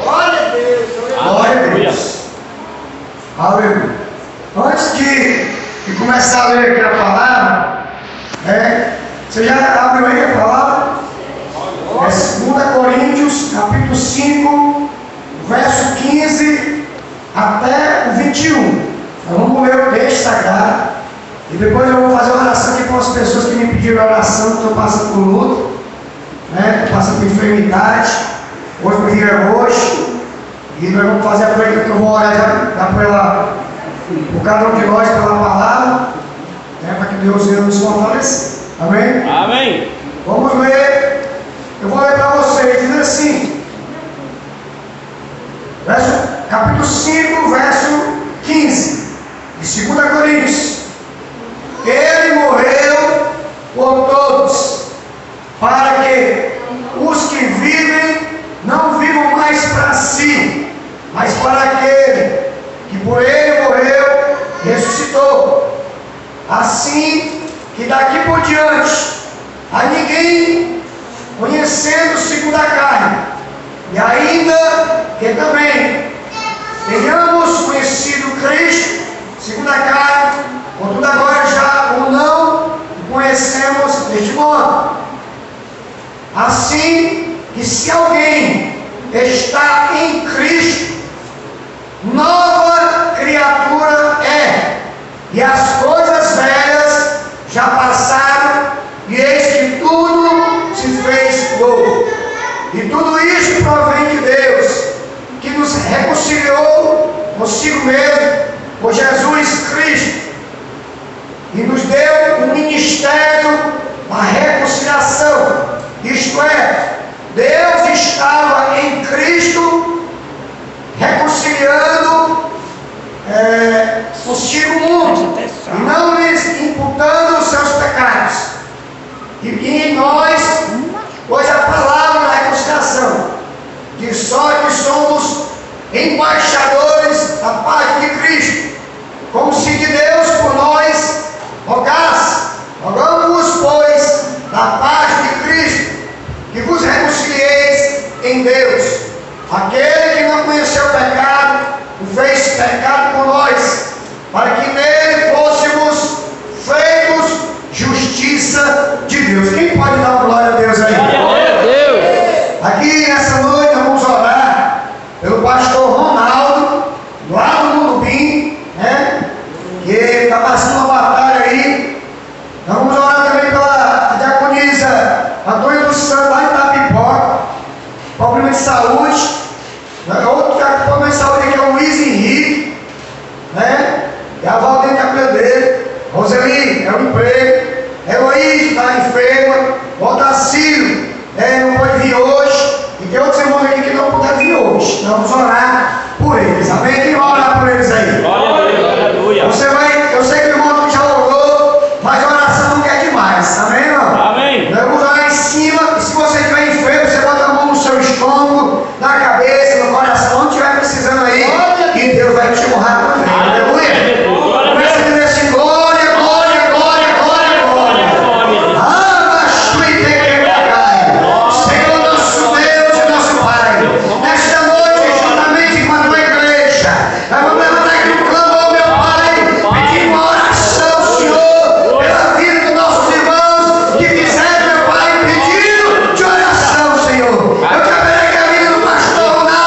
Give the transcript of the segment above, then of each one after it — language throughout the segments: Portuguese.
Glória a Deus. Glória a Deus. Aleluia. Antes de começar a ler aqui a palavra, você já abriu aí a palavra? É 2 Coríntios, capítulo 5, verso 15 até o 21. Nós vamos ler o texto sagrado e depois eu vou fazer uma oração aqui para as pessoas que me pediram oração, que estão passando por luto, estão passando por enfermidade. Hoje o dia é hoje e nós vamos fazer a pregação que eu vou orar por cada um de nós pela palavra, para que Deus venha nos fortalecer. Amém? Amém. Vamos ler. Eu vou ler para vocês, diz assim, capítulo 5, verso 15, de 2 Coríntios. Ele morreu por todos, para que os que vivem não vivam mais para si, mas para aquele que por ele morreu, ressuscitou. Assim que daqui por diante a ninguém conhecendo segundo a carne, e ainda que também tenhamos conhecido Cristo segundo a carne, contudo agora já o não conhecemos deste modo. Assim que se alguém está em Cristo, nova criatura é, e as coisas velhas já passaram, e eis que tudo se fez novo. E tudo isso provém de Deus, que nos reconciliou consigo mesmo, por Jesus Cristo, e nos deu o ministério da reconciliação. Isto é, Deus estava em Cristo reconciliando consigo o mundo, e não lhes imputando os seus pecados. E em nós, pois a palavra da reconciliação, de sorte que somos embaixadores da paz de Cristo, como se de Deus por nós rogasse. Rogamos, pois, da paz de Cristo, que vos reconcilieis em Deus. Aquele que não conheceu o pecado, o fez pecado por nós, para que nele fôssemos feitos justiça de Deus. Quem pode dar glória a Deus aí? Glória a Deus. Aqui nessa noite vamos orar pelo pastor Ronaldo, lá do Mundubim, que está passando uma batalha aí. Nós vamos orar também pela diaconisa Antônio dos Santos, lá em Itapipoca, problema de saúde. Outro que tem problema de saúde aqui é o Luiz Henrique, e a Valdene está cuidando dele. Roseli é o emprego. Heloísa está enferma. Otacílio não pode vir hoje. E tem outros irmãos aqui que não puderam vir hoje. Nós vamos orar por eles. Amém? Quem vai orar por eles aí? Glória a Deus. Aleluia. Eu sei que o irmão já orou, mas a oração não quer demais. Amém, irmão? Amém. Nós vamos orar em cima. E se você estiver enfermo, você bota a mão no seu estômago, na cabeça, no coração, onde estiver precisando aí, e Deus vai te honrar também. Aleluia. Começa a dizer assim: glória, glória, glória, glória, glória. Senhor nosso Deus e nosso Pai, nesta noite, juntamente com a tua igreja, nós vamos levantar aqui um clamor, meu Pai, pedindo uma oração, Senhor, pela vida dos nossos irmãos que fizeram, meu Pai, pedido de oração, Senhor. Eu quero ver aqui a vida do pastor Ronaldo.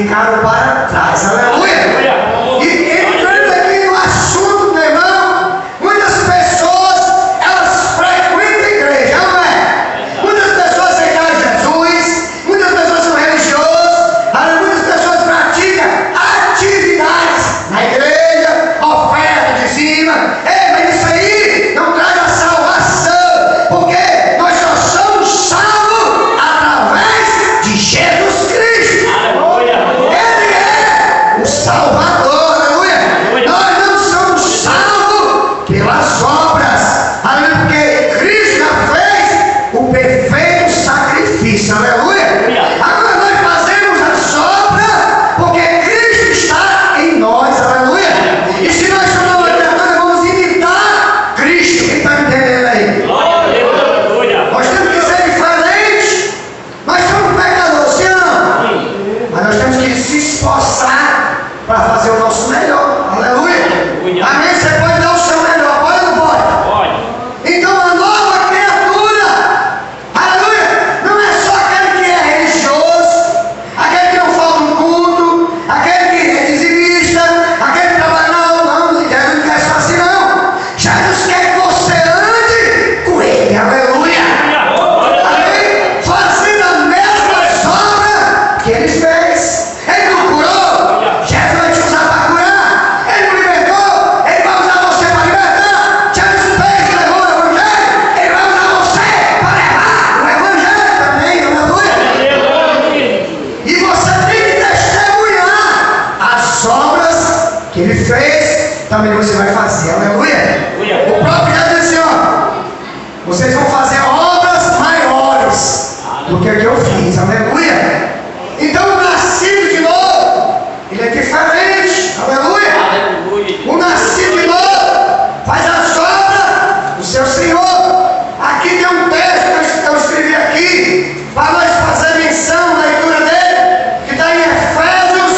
ficaram para trás. Aleluia! E entrando aqui no assunto, meu irmão, muitas pessoas, elas frequentam a igreja, não é? Muitas pessoas aceitaram Jesus, muitas pessoas são religiosas, muitas pessoas praticam atividades na igreja, oferta de cima. Ei, mas isso aí não traz a salvação, porque nós só somos salvos através de Jesus Cristo. Ele é o Salvador, aleluia. Nós não somos salvos pelas obras, aleluia, porque Cristo já fez o perfeito sacrifício, aleluia. Agora nós fazemos as obras porque Cristo está em nós, aleluia. E se nós somos nós vamos imitar Cristo, quem está entendendo aí? Nós temos que ser diferentes. Nós somos pecadores, sim ou não? Mas nós temos que se esforçar para fazer o nosso melhor, aleluia. Amém? Você pode dar o seu melhor, pode ou não pode? Então a nova criatura, aleluia, não é só aquele que é religioso, aquele que não falta um culto, aquele que é dizimista, aquele que trabalha, não quer só assim não. Jesus quer que você ande com ele, aleluia. Amém? Fazendo as mesmas obras que ele fez. Ele não curou, Jesus vai te usar para curar. Ele não libertou, ele vai usar você para libertar. Jesus fez e levou o evangelho, ele vai usar você para levar o evangelho também, aleluia. E você tem que testemunhar as obras que ele fez, também você vai fazer, aleluia. O próprio Jesus disse, ó, vocês vão fazer obras maiores do que a que eu fiz, aleluia. Então o nascido de novo, ele é diferente, aleluia. O nascido de novo faz as obras do seu Senhor. Aqui tem um texto que eu escrevi aqui, para nós fazer menção na leitura dele, que está em Efésios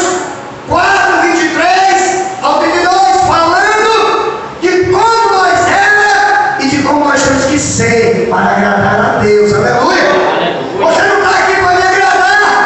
4, 23 ao 32, falando de como nós éramos e de como nós temos que ser para agradar a Deus, aleluia. Você não está aqui para me agradar,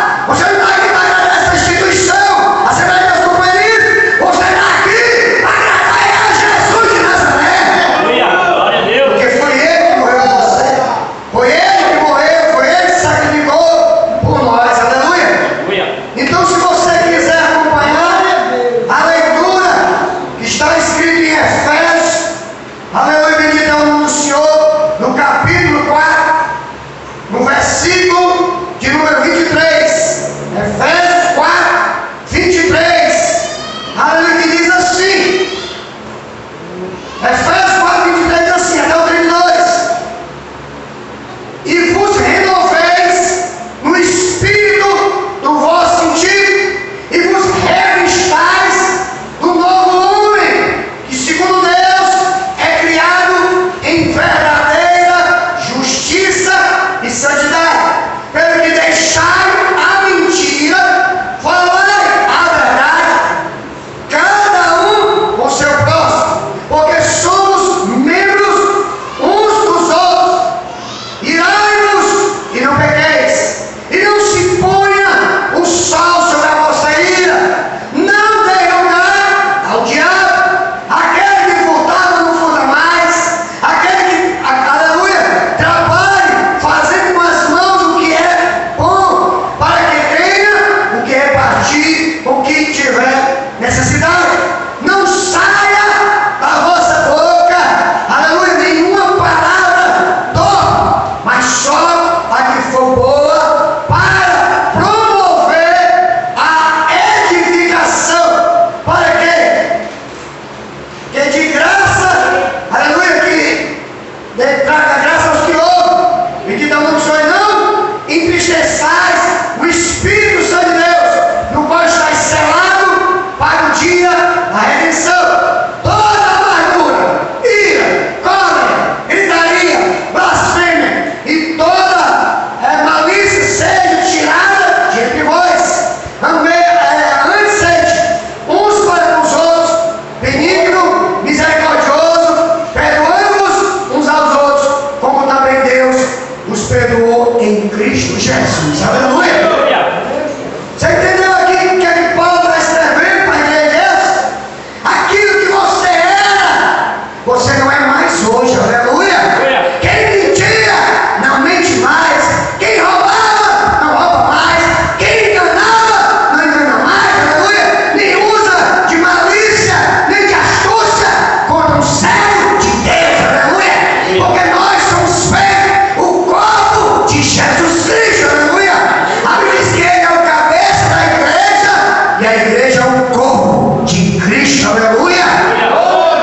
E a igreja é o corpo de Cristo, aleluia.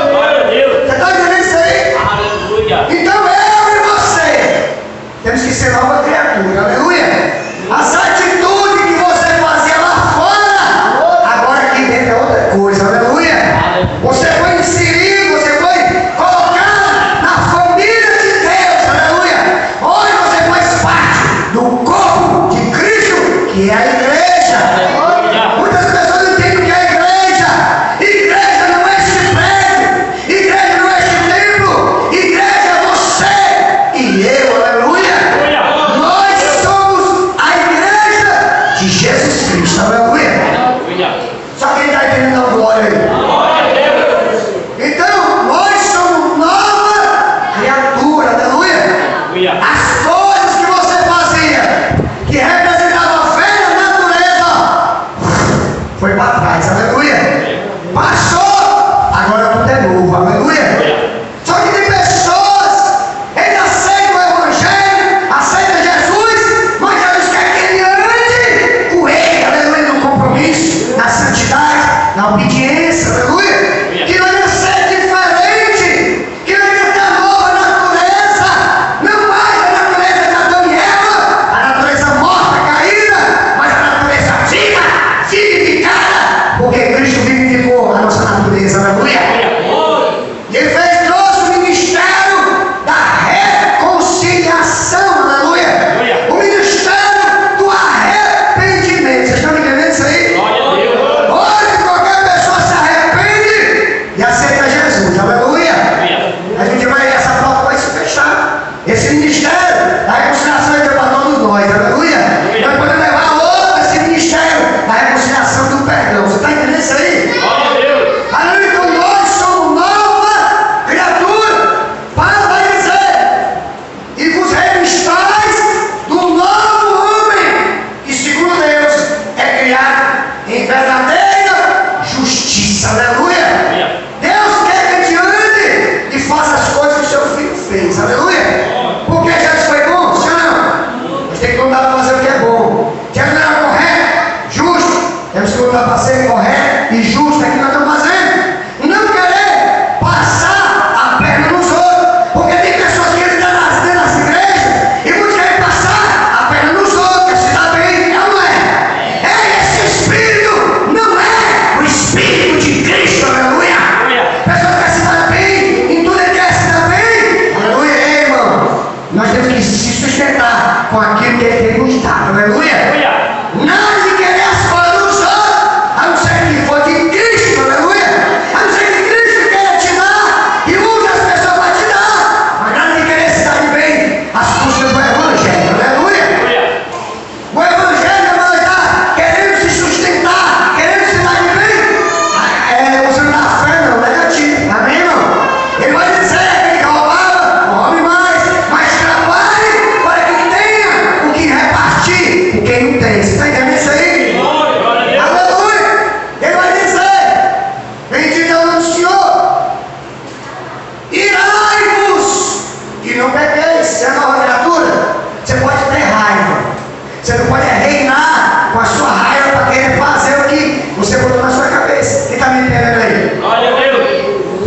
Glória a Deus. Você está entendendo isso aí? Aleluia. Então eu e você temos que ser nova criatura, aleluia. As atitudes que você fazia lá fora, agora aqui dentro é outra coisa, aleluia. Você foi inserido, você foi colocado na família de Deus, aleluia. Hoje você faz parte do corpo de Cristo, que é a igreja. Muitas pessoas não entendem o que é a igreja. Igreja não é este prédio, igreja não é este templo, igreja é você e eu, aleluia. Nós somos a igreja de Jesus Cristo, aleluia. Só quem está entendendo a glória aí. Então, nós somos nova criatura, aleluia. As coisas que você fazia, que representavam a velha natureza, foi para trás, aleluia. Passou, agora tudo é novo, aleluia. Só que tem pessoas, eles aceitam o Evangelho, aceitam Jesus, mas Jesus quer que ele ande com ele, aleluia, no compromisso, na santidade, na obediência, aleluia. Que não é ser diferente, que não é ter a nova natureza, não mais a natureza de Adão e Eva, a natureza morta, caída, mas a natureza viva, vivificada, porque Cristo vivificou a nossa natureza, aleluia. E ele trouxe o ministério da reconciliação, aleluia. O ministério do arrependimento. Vocês estão entendendo isso aí? Hoje qualquer pessoa se arrepende e aceita Jesus, aleluia. A gente vai, essa porta vai se fechar. Esse ministério da reconciliação é para todos nós, aleluia. Nós podemos levar outro esse ministério da reconciliação do perdão. Você está entendendo isso aí? Aleluia. Então nós somos nova criatura. Paulo vai dizer: e vos revistais do novo homem, que segundo Deus é criado em verdadeira justiça, aleluia. Deus quer que a gente ande e faça as coisas que o seu filho fez, aleluia. Porque Jesus foi bom, sim ou não? Nós temos que lutar para fazer o que é bom. Jesus era correto, justo. Temos que lutar para ser correto e justo, é que nós estamos fazendo. Não querer passar a perna nos outros, porque tem pessoas que entram dentro das igrejas e muitos querem passar a perna nos outros, se dá bem, é ou não é? Esse espírito não é o espírito de Cristo, aleluia. Pessoas que se dão bem, em tudo ele quer se dar bem, aleluia. Ei, irmão, nós temos que se sustentar com aquilo que ele tem nos dado, aleluia. Nada de querer as coisas dos outros, a não ser que for de Cristo, aleluia. A não ser que Cristo queira te dar e use as pessoas para te dar, mas nada de querer se dar de bem às custas do Evangelho, aleluia. O Evangelho vai estar querendo se sustentar, querendo se dar de bem. Você não dá fé, não, negativo, amém, irmão? Ele vai dizer que roubava, não roube mais, mas trabalhe para que tenha o que repartir com quem não tem. Você está entendendo isso aí? Aleluia! Ele vai dizer: bendito é o nome do Senhor, irai-vos e não pequeis. Você é nova criatura, você pode ter raiva, você não pode reinar com a sua raiva para querer fazer o que você botou na sua cabeça. Quem está me entendendo aí?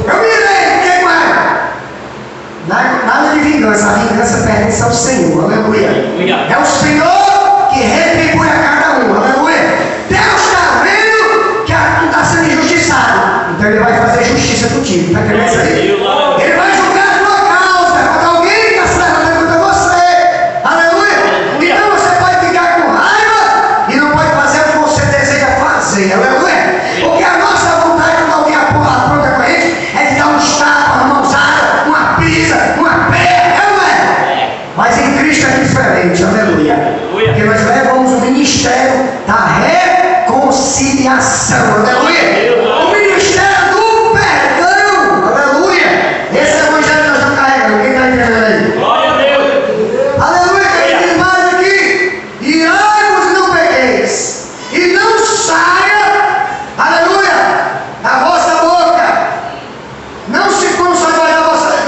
Eu me irei, fiquei com raiva. Nada de vingança, a vingança pertence ao Senhor, aleluia. É o Senhor que retribui a cada um, aleluia. Deus está vendo que tu está sendo injustiçado, então ele vai fazer justiça contigo, está entendendo isso aí? Ele vai julgar a tua causa contra alguém que está se levantando contra você, aleluia. Então você pode ficar com raiva e não pode fazer o que você deseja fazer, aleluia. Porque a nossa vontade, quando alguém apronta com a gente, é de dar um tapa, uma mãozada, uma pisa, uma perna, é ou não é? Mas em Cristo é diferente, aleluia. Porque nós levamos o ministério da reconciliação, aleluia. O ministério do perdão, aleluia. Esse evangelho nós estamos carregando. Quem está entendendo aí? Aleluia. Que diz mais aqui: irai-vos e não pequeis, e não saia, aleluia, da vossa boca, não se consagre da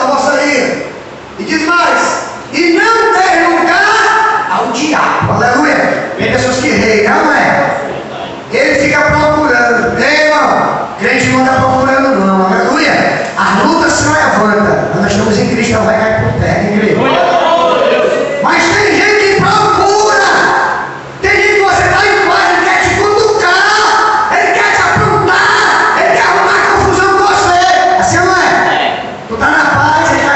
vossa língua. E diz mais: e não dê lugar ao diabo, aleluia. Tem pessoas que reinam, não é? Ele fica procurando. Ei, irmão, crente não está procurando, não. Aleluia. A luta se levanta. Nós estamos em Cristo, ela vai cair por terra, igreja. Mas tem gente que procura. Tem gente que você está em paz, ele quer te cutucar, ele quer te aprontar, ele quer arrumar confusão com você. Assim não é? Tu está na paz, ele está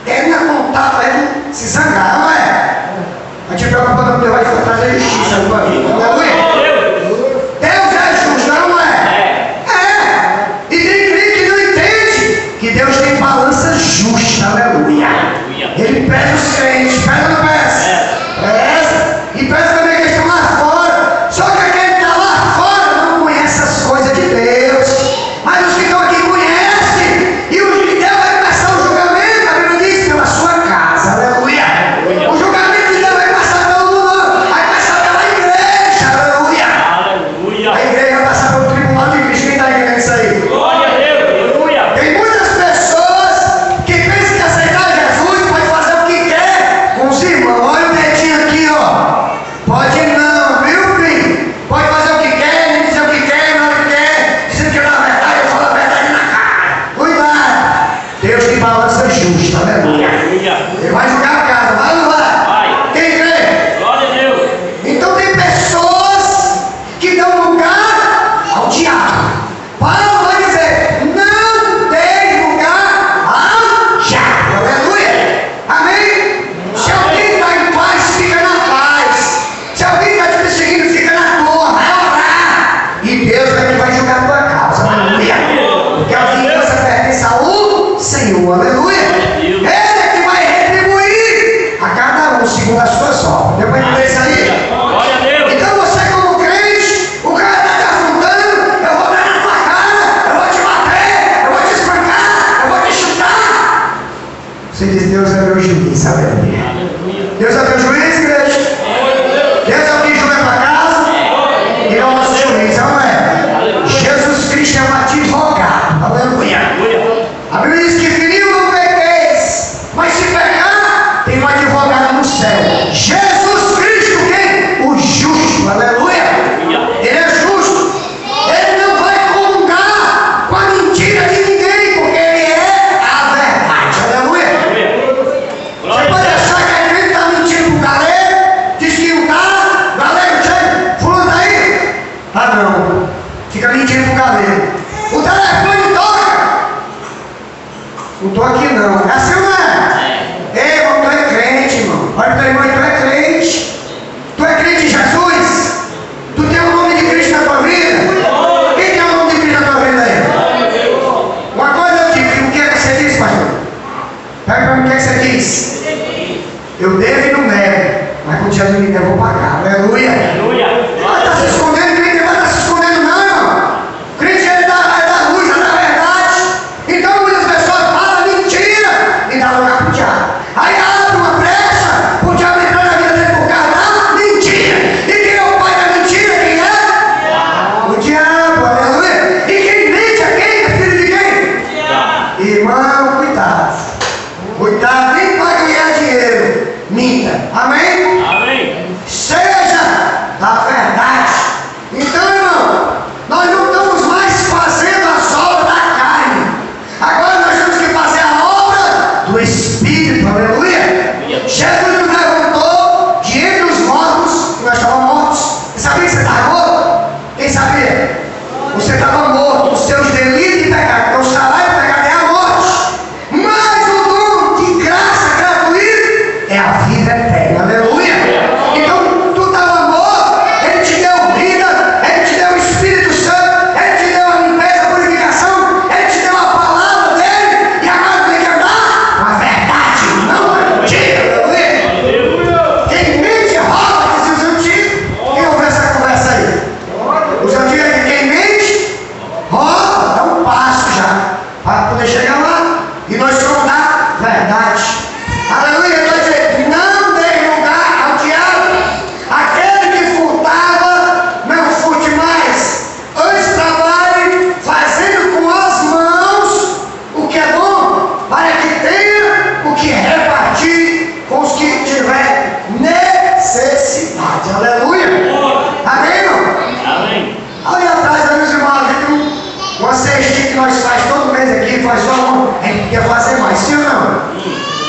querendo contar para ele se zangar, não é? Não te preocupa, não, Deus vai trazer justiça na tua vida. Aleluia. Deus é justo, não é? É. E tem crente que não entende que Deus tem balança justa, aleluia. Ele pesa os crentes, pesa ou não pesa? Pesa. E pesa também que estão lá fora. Só que aquele que está lá fora não conhece as coisas de Deus. Mas os que estão aqui conhecem. E o de Deus vai começar o julgamento, a Bíblia diz, pela sua casa, aleluia. O julgamento de Deus vai passar pelo mundo, vai passar pela igreja, aleluia. A igreja vai passar pelo tribunal de Cristo. Quem está entendendo isso aí? Glória a Deus. Aleluia. Tem muitas pessoas que pensam que aceitar Jesus pode fazer o que quer com os irmãos. Olha o dedinho aqui, ó. Pode não, viu, filho? Pode fazer o que quer, dizer o que quer, não o que quer, dizendo que na verdade eu falo a verdade na cara. Cuidado. Deus tem balança justa, aleluia. Ele vai julgar a casa, vai ou não vai? Vai. Quem crê? Glória a Deus. Então tem pessoas que dão lugar ao diabo. Paulo vai dizer, não dê lugar ao diabo. Aleluia. Amém? Se alguém está em paz, fica na paz. Se alguém está te perseguindo, fica na tua, vai orar. E Deus é que vai julgar a tua causa. Aleluia. Porque a vingança pertence ao Senhor. Aleluia. Ele é que vai retribuir a cada um segundo as suas obras. Deu para entender isso aí? Glória a Deus. Então você como crente, o cara está te afrontando, eu vou dar na tua cara, eu vou te bater, eu vou te espancar, eu vou te chutar. Você diz, Deus é meu juiz, aleluia. Deus é meu juiz, igreja. Deus é o que julga a tua casa e é o nosso juiz, não é? Jesus Cristo é um advogado, aleluia. A Bíblia diz que feriu não pequeis, mas se pecar, tem um advogado no céu. Jesus Cristo, quem? O justo, aleluia. Ele é justo. Ele não vai comungar com a mentira de ninguém, porque ele é a verdade, aleluia. Você pode achar que a gente está mentindo pro galera, diz que o cara, galera, chega, fulano aí. Ah não, fica mentindo pro galera. O telefone toca. Não estou aqui não. É assim ou não é? Ei, irmão, tu é crente, irmão. Olha para o teu irmão, tu é crente. Tu é crente em Jesus? Tu tem o nome de Cristo na tua vida? Quem tem o nome de Cristo na tua vida aí? Uma coisa eu digo, o que é que você diz, pastor? Pega para mim, o que é que você diz? Eu devo e não nego. Mas quando Jesus me der, eu vou pagar. Aleluia. Vai estar se escondendo, crente vai estar se escondendo, não, irmão. Crente é da luz, é da verdade. Então muitas pessoas falam mentira e dá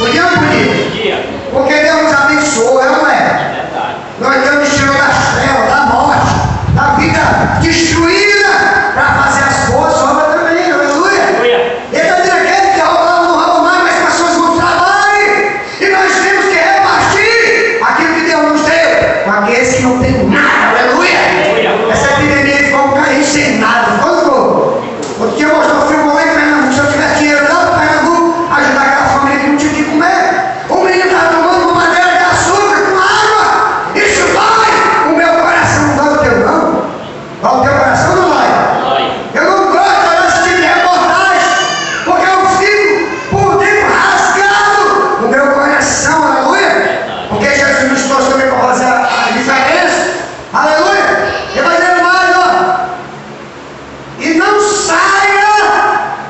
Podia ou não podia? Podia. Porque Deus nos abençoou, não é? Verdade. Nós estamos tirando das trevas, da morte, da vida destruída, para fazer as boas obras também, aleluia. Aleluia. Ele está dizendo aquele que roubava não rouba mais, mas pessoas não trabalhem. E nós temos que repartir aquilo que Deus nos deu com aqueles que não têm nada, aleluia. Essa epidemia ficou um carrinho sem nada, ficou. Outro dia mostrou o filme lá em Pernambuco, se eu tivesse dinheiro lá para Pernambuco, ajudar aquela família que não tinha o que comer. O menino estava tomando uma madeira de açúcar com água. Isso dói! O meu coração não dói o teu, não. Dói o teu coração, não dói? Dói. Eu não gosto desse tipo de reportagem, porque eu fico por dentro rasgado no meu coração, aleluia. Porque Jesus nos trouxe também para fazer a diferença, aleluia. Ele vai dizer mais, ó. E não saia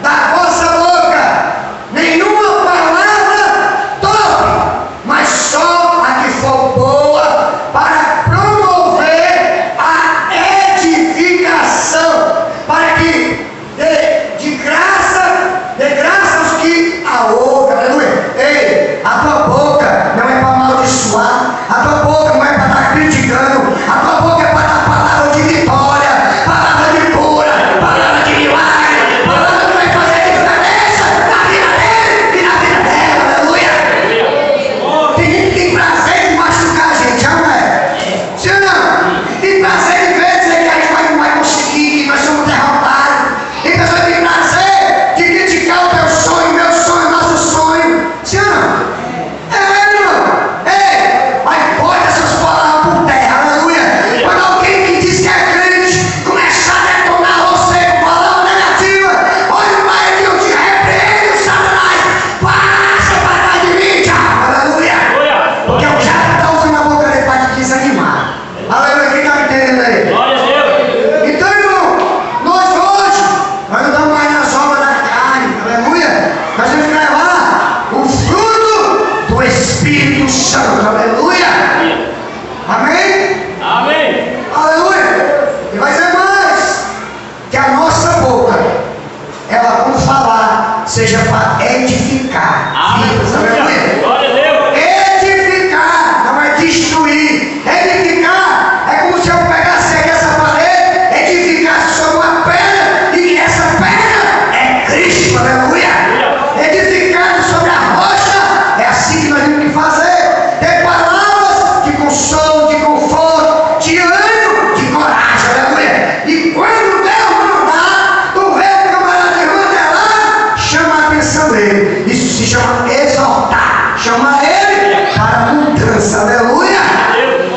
da vossa boca nenhuma palavra torpe, mas só a que for boa para promover a edificação, para que dê graça aos que a ouvem, aleluia. Ei, a tua boca não é para amaldiçoar, a tua boca não é para estar criticando, a tua boca é para dar palavra de vitória, palavra de cura, palavra de milagre, palavra que vai fazer diferença na vida dele e na vida dela, aleluia. Tem gente que tem prazer de machucar a gente, não é? Sim ou não? Tem prazer de ver dizer que a gente não vai conseguir, que nós somos derrotados. Tem pessoas que têm prazer de criticar o teu sonho, meu sonho, nosso sonho. Sim ou não? É, irmão. Ei, mas bota essas palavras por terra, aleluia. Quando alguém que diz que é crente começar a detonar você com palavra negativa, olha para ele, eu te repreendo, Satanás. Passa para trás de mim, diabo, aleluia. Aleluia. Porque o diabo está usando a boca dele para te desanimar. Aleluia, quem está me entendendo aí? Glória a Deus. Então, irmão, nós hoje, nós não estamos mais nas obras da carne, aleluia. Nós temos que levar o fruto do Espírito Santo, aleluia. Amém? Amém. Aleluia. E vai dizer mais, que a nossa boca, ela com falar, seja para edificar. vidas, aleluia. Aleluia. Glória a Deus. Edificar, não é destruir. Edificar é como se eu pegasse aqui essa parede, edificasse sobre uma pedra, e que essa pedra é Cristo, aleluia. Edificado sobre a rocha, é assim que nós temos que fazer. Ter palavras de consolo, de conforto, de ânimo, de coragem, aleluia. E quando Deus mandar, tu vê o camarada irmão, chama a atenção dele. Isso se chama exaltar. Chama ele para a mudança, aleluia.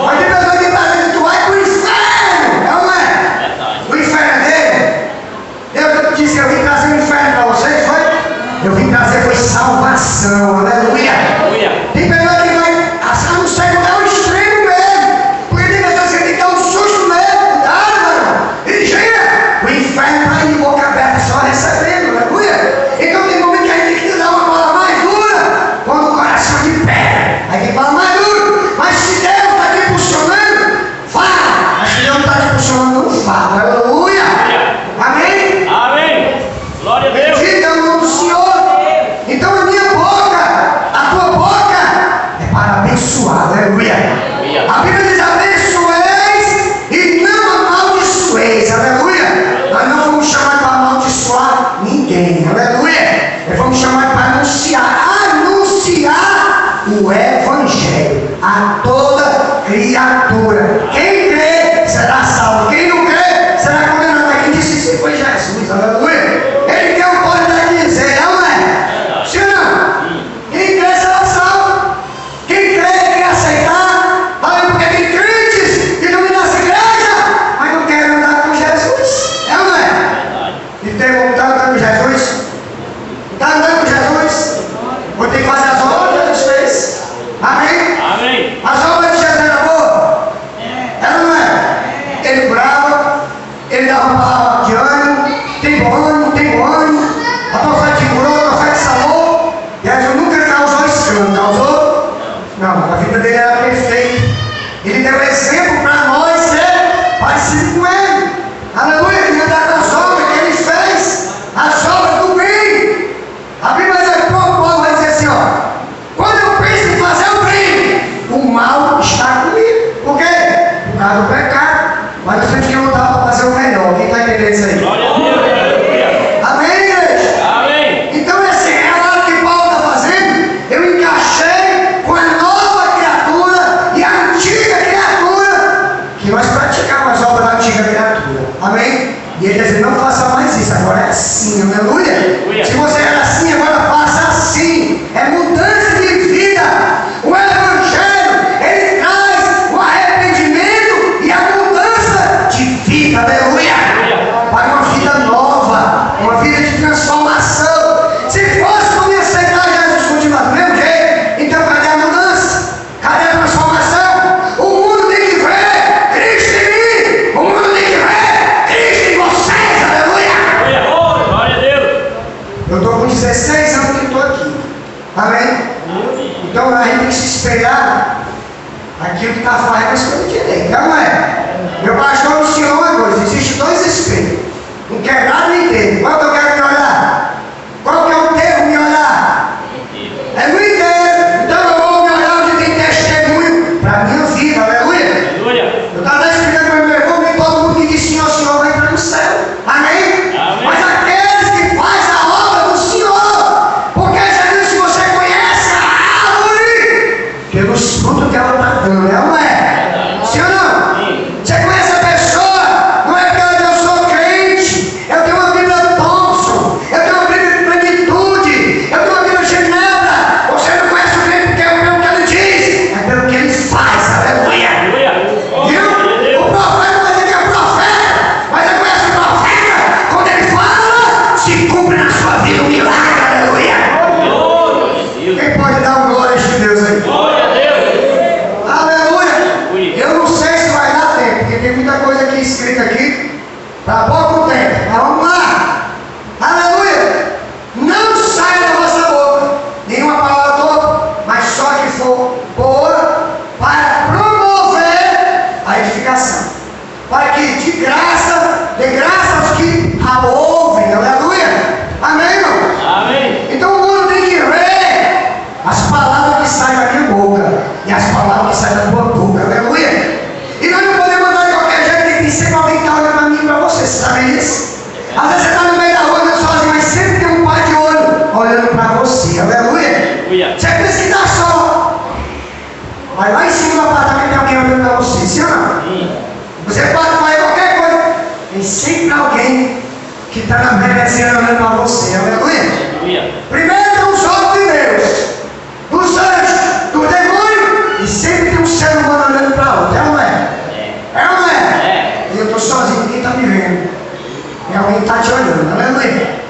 Mas tem pessoa que está dizendo, tu vai para o inferno, não é? O inferno é dele. Deus disse que eu vim trazer o inferno para vocês, foi? Eu vim trazer foi salvação, aleluia. Aleluia. Tem pessoa que vai achar no céu, é o extremo mesmo. Porque tem pessoas que tem que dar um susto mesmo, cuidado, mano. E gira, o inferno está aí de boca aberta, só recebendo, aleluia. Então tem momento que a gente tem que dar uma bola mais dura, quando o coração de pedra. Aí tem que falar mais duro. Mas se Deus está te impulsionando, fala. Mas se Deus não está te impulsionando, não fala, aleluia. Amém? Amém. Glória a Deus. Bendito é o nome do Senhor. Então a minha boca, a tua boca, é para abençoar, aleluia. A Bíblia diz: abençoeis e não amaldiçoeis, aleluia. Nós não fomos chamados para amaldiçoar ninguém, aleluia. Nós fomos chamados para anunciar o Evangelho a toda criatura. Quem crê será salvo, quem não crê será condenado. Quem disse isso foi Jesus, aleluia. Ele tem autoridade de dizer, não é? Sim ou não? Quem crê será salvo. Quem crê, quem aceitar, aleluia, porque tem crentes que não vêm nessa igreja, mas não querem andar com Jesus, é ou não é? E tem está andando com Jesus? Está andando com Jesus? Vou ter que fazer as obras que Jesus fez. Amém? Amém. As obras de Jesus eram boas? Era ou não é? Ele brava, ele dava uma palavra de ânimo, tem bom ânimo, tem bom ânimo. A profeta curou, a profeta salvou. Jesus nunca causou escândalo, causou? Não, a vida dele era perfeita. Ele deu exemplo para nós ser parecido com ele. Aleluia, ele ia dar as obras que ele fez, as obras do bem. A Bíblia vai dizer, o povo vai dizer assim, ó. Amém? E ele está dizendo, não faça mais isso, agora é assim, aleluia. Aleluia. Se você era assim, agora faça assim. É mudança de vida. O Evangelho, ele traz o arrependimento e a mudança de vida, aleluia. Para uma vida nova, uma vida de transformação. Se fosse para me aceitar Jesus continuar do mesmo jeito, então cadê a mudança? Cadê a transformação? O mundo tem que ver Cristo em mim. O mundo tem que ver Cristo em vocês, aleluia. Glória a Deus. Eu estou com 16 anos que estou aqui. Amém? Então a gente tem que se espelhar aquilo que está fazendo as coisas direito. Não é? Meu pastor me ensinou uma coisa: existem dois espelhos, um quebrado e inteiro. Qual que eu quero me olhar? Qual que é o termo me olhar? É no inteiro. Então eu vou me olhar onde tem testemunho para a minha vida, aleluia. Aleluia. Eu estava explicando para meu irmão que todo mundo que diz Senhor, Senhor vai entrar no céu. Amém? Amém. Mas aqueles que fazem a obra do Senhor, porque já disse que você conhece a árvore pelos frutos que ela está dando, não é? Sim ou não? Sim. Você conhece a pessoa, não é porque eu sou crente, eu tenho uma vida Thompson, eu tenho uma vida de plenitude, eu tenho uma vida Ginebra. Você não conhece o crente porque é pelo que ele diz, é pelo que ele faz, aleluia. Aleluia. Viu? O profeta vai dizer que é profeta, mas você conhece o profeta? Quando ele fala, se cumpre na sua vida um milagre, aleluia. Glória a Deus. Quem pode dar um glória a este Deus aí? Glória a Deus. Aleluia! Eu não sei se vai dar tempo, porque tem muita coisa aqui escrita aqui para pouco tempo. Mas vamos lá! Aleluia! Não saia da vossa boca nenhuma palavra toda, mas só que for boa para promover a edificação. Para que de graça, dê graça aos que a ouvem. Aleluia! Amém, irmão? Amém. Então o mundo tem que ver as palavras que saem da minha boca e as palavras que saem da tua boca, aleluia. E nós não podemos andar de qualquer jeito, tem que ser alguém que está olhando para mim e para você, você sabe disso? Às vezes você está no meio da rua andando sozinho, mas sempre tem um par de olho olhando para você, aleluia. Aleluia. Você pensa que está só, mas lá em cima do apartamento tem alguém olhando para você, sim ou não? Sim. Você pode fazer qualquer coisa, tem sempre alguém que está na merecendo olhando para você, aleluia. Aleluia. Primeiro tem os olhos de Deus, dos anjos, do demônio, e sempre tem um ser humano olhando para outro, é ou não é? É ou não é? É. E eu estou sozinho, ninguém está me vendo. E alguém está te olhando, aleluia.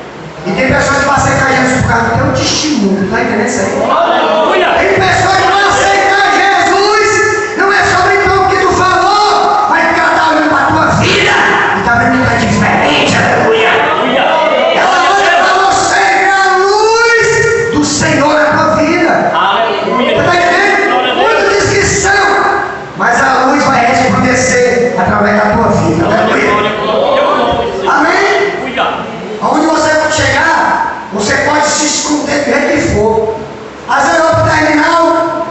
E tem pessoas que vão aceitar Jesus por causa do teu testemunho, tá entendendo isso aí? Aleluia. Tem pessoas que vão aceitar Jesus, não é sobre o que tu falou, mas porque ela está olhando para a tua vida e está vendo que está diferente, aleluia. Aleluia. Ela olha para você e vê a luz do Senhor na tua vida. Aleluia. Você está entendendo? Glória a Deus. Muitos dizem que são, mas a luz vai resplandecer através da tua vida. Aleluia. Amém? Aleluia. Aonde você chegar, você pode se esconder do jeito que for. Às vezes eu vou pro terminal,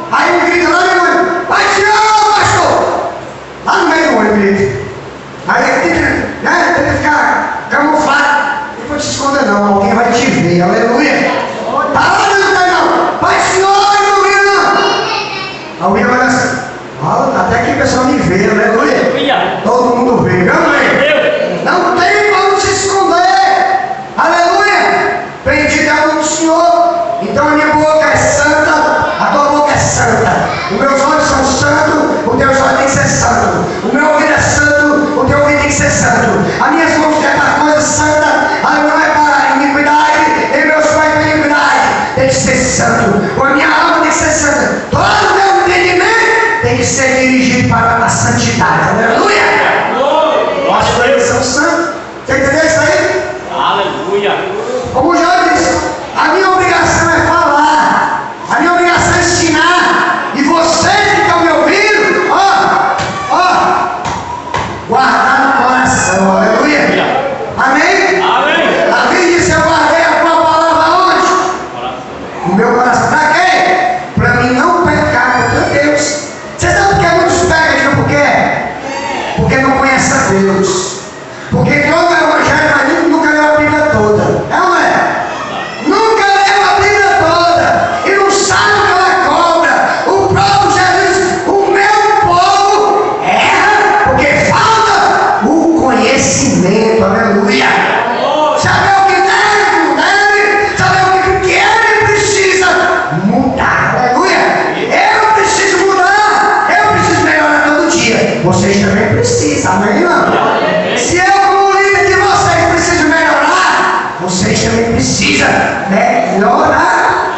seja melhorado.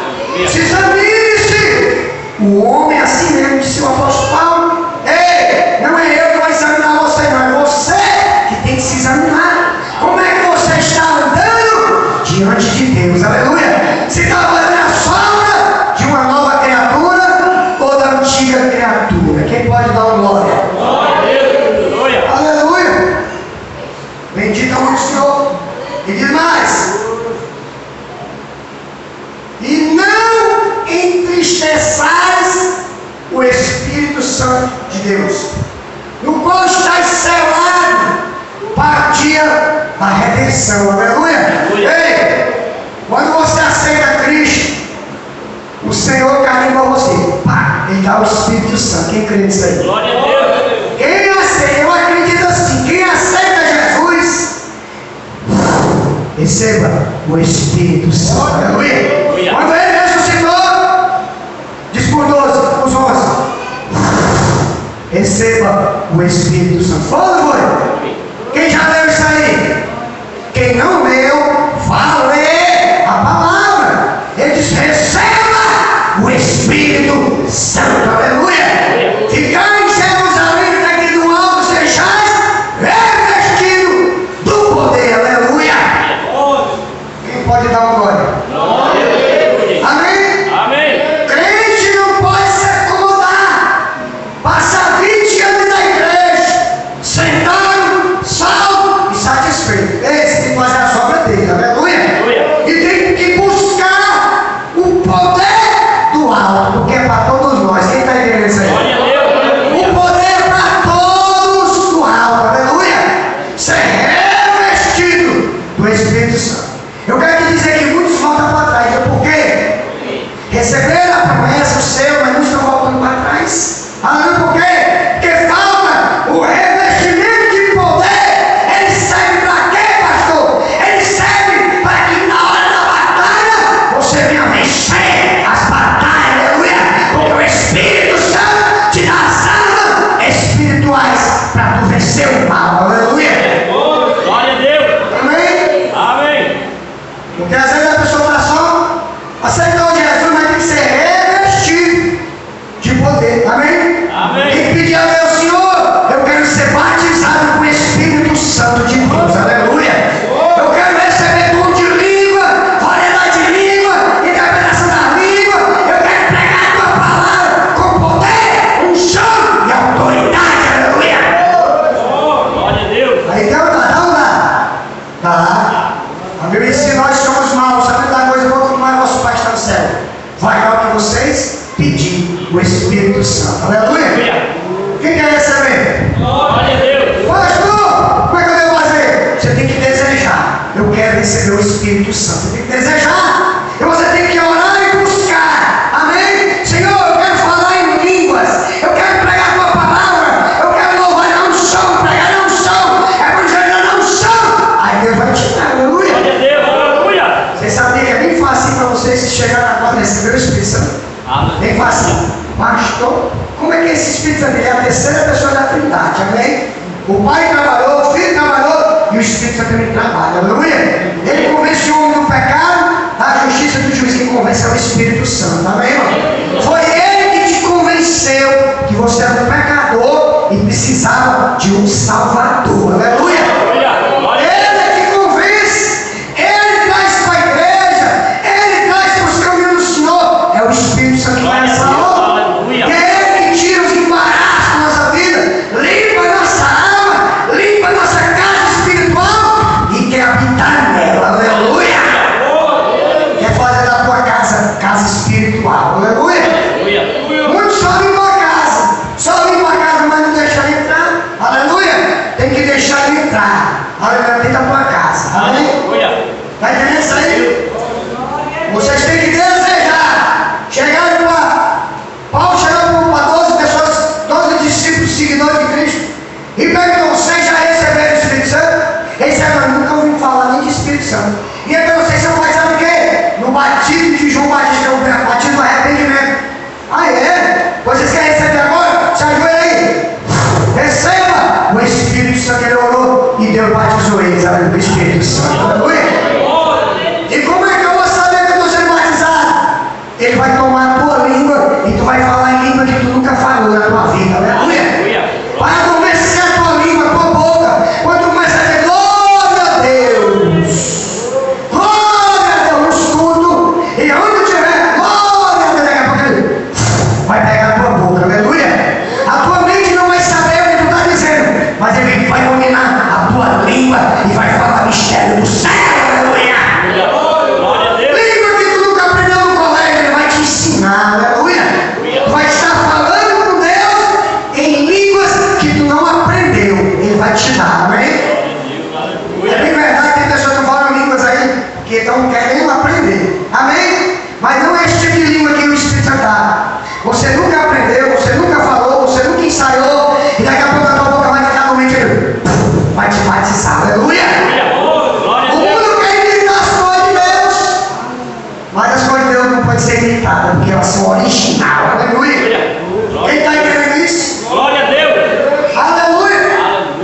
Se examine-se. O homem assim mesmo, disse o apóstolo Paulo. Ei, não é eu que vou examinar você, não é você que tem que se examinar. Como é que você está andando diante de Deus? Aleluia. Se está fazendo a sombra de uma nova criatura ou da antiga criatura? Quem pode dar uma glória? Aleluia. Bendito é o Senhor. E diz mais. E não entristeçais o Espírito Santo de Deus, no qual estáis selado para o dia da redenção. Aleluia. Ei, quando você aceita Cristo, o Senhor carimba você. Pá, Ele dá o Espírito Santo. Quem crê nisso aí? Glória a Deus. Quem aceita, eu acredito assim, quem aceita Jesus, receba o Espírito Santo. Aleluia. Quando Ele ressuscitou, diz por 12, os 11, receba o Espírito Santo. Fala, foi? Quem já leu isso aí? Quem não leu, vá ler a palavra. Ele diz, receba o Espírito Santo. Aleluia. Ficar em Jerusalém, daqui do alto, sejais revestido do poder. Aleluia. Quem pode dar uma glória? Amém? Amém. Crente não pode se acomodar. Passar 20 anos na igreja, sentado, salvo e satisfeito. Esse tem que fazer a sobra dele. Aleluia. E tem que buscar o poder do alto, porque é para todos nós. Quem está entendendo isso aí? Glória a Deus. O poder é para todos do alto. Aleluia. Ser revestido do Espírito Santo. Eu quero te dizer que muitos voltam para trás. É porque receberam a promessa, o céu, mas não estão voltando para trás. Aleluia. Por quê? Porque falta o revestimento de poder. Ele serve para quê, pastor? Ele serve para que na hora da batalha você venha vencer as batalhas. Aleluia. Porque o Espírito Santo te dá as armas espirituais para tu vencer o mal. Aleluia. Glória a Deus. Amém? Amém. Porque às vezes a pessoa está só aceitando Jesus, mas tem que ser revestido de poder. Amém? Amém. Tem que pedir a Deus, Senhor, eu quero ser batizado com o Espírito Santo de Deus. Aleluia. Eu quero receber dom de língua, variedade de língua, interpretação da língua. Eu quero pregar a tua palavra com poder, unção e autoridade. Aleluia. Glória a Deus. Aí então tá lá. A Bíblia diz que nós somos maus, sabendo da coisa boa como é nosso Pai está no céu. Vai dar o que vocês pedir, o Espírito Santo. Aleluia. Quem quer receber? Glória a Deus. Pastor, como é que eu devo fazer? Você tem que desejar. Eu quero receber o Espírito Santo. Você tem que desejar. E você tem que orar e buscar. Amém? Senhor, eu quero falar em línguas. Eu quero pregar a tua palavra. Eu quero louvar na unção, pregar na unção, evangelizar na unção. Aí Deus vai te dar. Aleluia. Glória a Deus. Aleluia. Vocês sabem que é bem fácil para vocês que chegaram agora receber o Espírito Santo. Bem fácil. Pastor, como é que esse Espírito Santo é a terceira pessoa da Trindade? Amém? O Pai trabalhou, o Filho trabalhou e o Espírito Santo também trabalha. Aleluia? Ele convence o homem do pecado, da justiça do juiz. Quem convence é o Espírito Santo. Amém, irmão? Foi ele que te convenceu que você era um pecador e precisava de um Salvador. Aleluia? Glória. Ele é que convence, ele traz para a igreja, ele traz para os caminhos do Senhor. É o Espírito Santo que faz essa obra. Aleluia. É ele que tira os embaraços da nossa vida, limpa a nossa alma, limpa a nossa casa espiritual e quer habitar nela. Aleluia. Quer fazer da tua casa espiritual. Aleluia. Aleluia. Muitos só limpam a casa, mas não deixam ele entrar. Aleluia. Tem que deixar ele entrar. Aleluia. Dentro da tua casa. Amém? Aleluia. Está entendendo isso aí? Vocês têm que desejar. Chegaram para Paulo, chegou para 12 pessoas, 12 discípulos, seguidores de Cristo, e perguntou: vocês já receberam o Espírito Santo? Eles disseram: nunca ouvi falar nem de Espírito Santo. E então vocês são mais sabe o quê? No batismo de João Batista, o batismo do arrependimento. Ah, é? Vocês querem receber agora? Se ajoelha aí. Receba o Espírito Santo. Ele orou e Deus batizou eles. Aleluia. O Espírito Santo. Aleluia. E como é que eu Ele vai tomar a tua língua e tu vai falar em língua que tu nunca falou na tua vida. Aleluia. Vai adormecer a tua língua, a tua boca. Quando tu começa a dizer glória a Deus, glória a Deus, no escudo, e onde tiver glória a Deus, daqui a pouco ele vai pegar a tua boca. Aleluia. A tua mente não vai saber o que tu está dizendo, mas ele vai dominar a tua língua e vai falar mistério do céu. Aleluia. Glória a Deus. Língua que tu nunca aprendeu no colégio, ele vai te ensinar. Aleluia. Tu vai estar falando com Deus em línguas que tu não aprendeu. Ele vai te dar, amém? É bem verdade que tem pessoas que falam línguas aí que não querem aprender. Amém? Mas não é esse tipo de língua que o Espírito Santo dá. Você nunca aprendeu, você nunca falou, você nunca ensaiou, e daqui a pouco a tua boca vai ficar no mente, vai te batizar. Aleluia! Glória O a Deus. mundo quer imitar as coisas de Deus, mas as coisas de Deus não podem ser imitadas, porque elas são original. Aleluia! Quem está entendendo isso? Glória a Deus. Aleluia!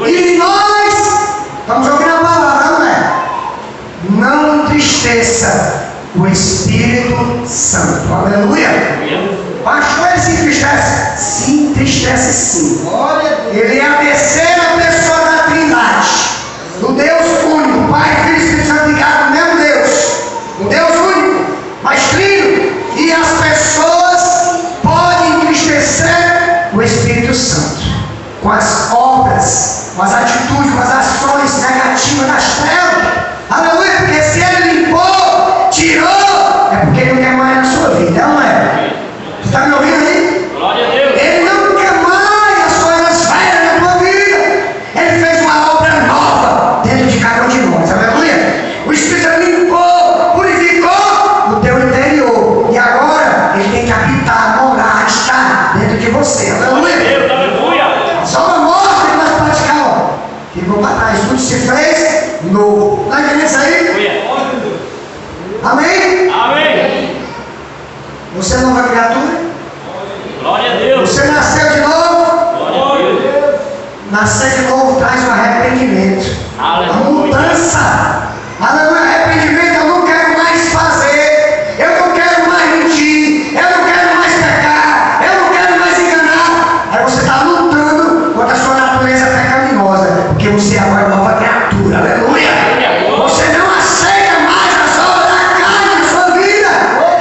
E nós estamos ouvindo a palavra, não é? Não entristeça o Espírito Santo. Aleluia! Pastor, ele se entristece? Se entristece sim. Ele é a terceira pessoa da Trindade, do Deus único, Pai, Filho e Espírito Santo ligado no mesmo Deus, o Deus único, mas trino. E as pessoas podem entristecer o Espírito Santo com as obras, com as atitudes, com as ações negativas das trevas. Aleluia, porque se ele limpou, tirou, é porque ele não quer mais na sua vida, não é? Você está me ouvindo aí? Glória a Deus. Ele não quer mais as coisas velhas na tua vida. Ele fez uma obra nova dentro de cada um de nós. Aleluia. O Espírito limpou, purificou o teu interior. E agora ele tem que habitar, morar, estar dentro de você. Glória a Aleluia. Deus. Aleluia. Só uma morte que nós praticar, ó. Ficou para trás. Tudo se fez novo. Está entendendo isso aí? Amém? Amém. Você é nova criatura? Glória a Deus. Você nasceu de novo? Glória a Deus. Nascer de novo traz um arrependimento. A Aleluia. mudança. Aleluia. Arrependimento eu não quero mais fazer. Eu não quero mais mentir. Eu não quero mais pecar. Eu não quero mais enganar. Aí você está lutando contra a sua natureza pecaminosa. Porque você agora é nova criatura. Aleluia. Você não aceita mais as obras da carne na sua vida.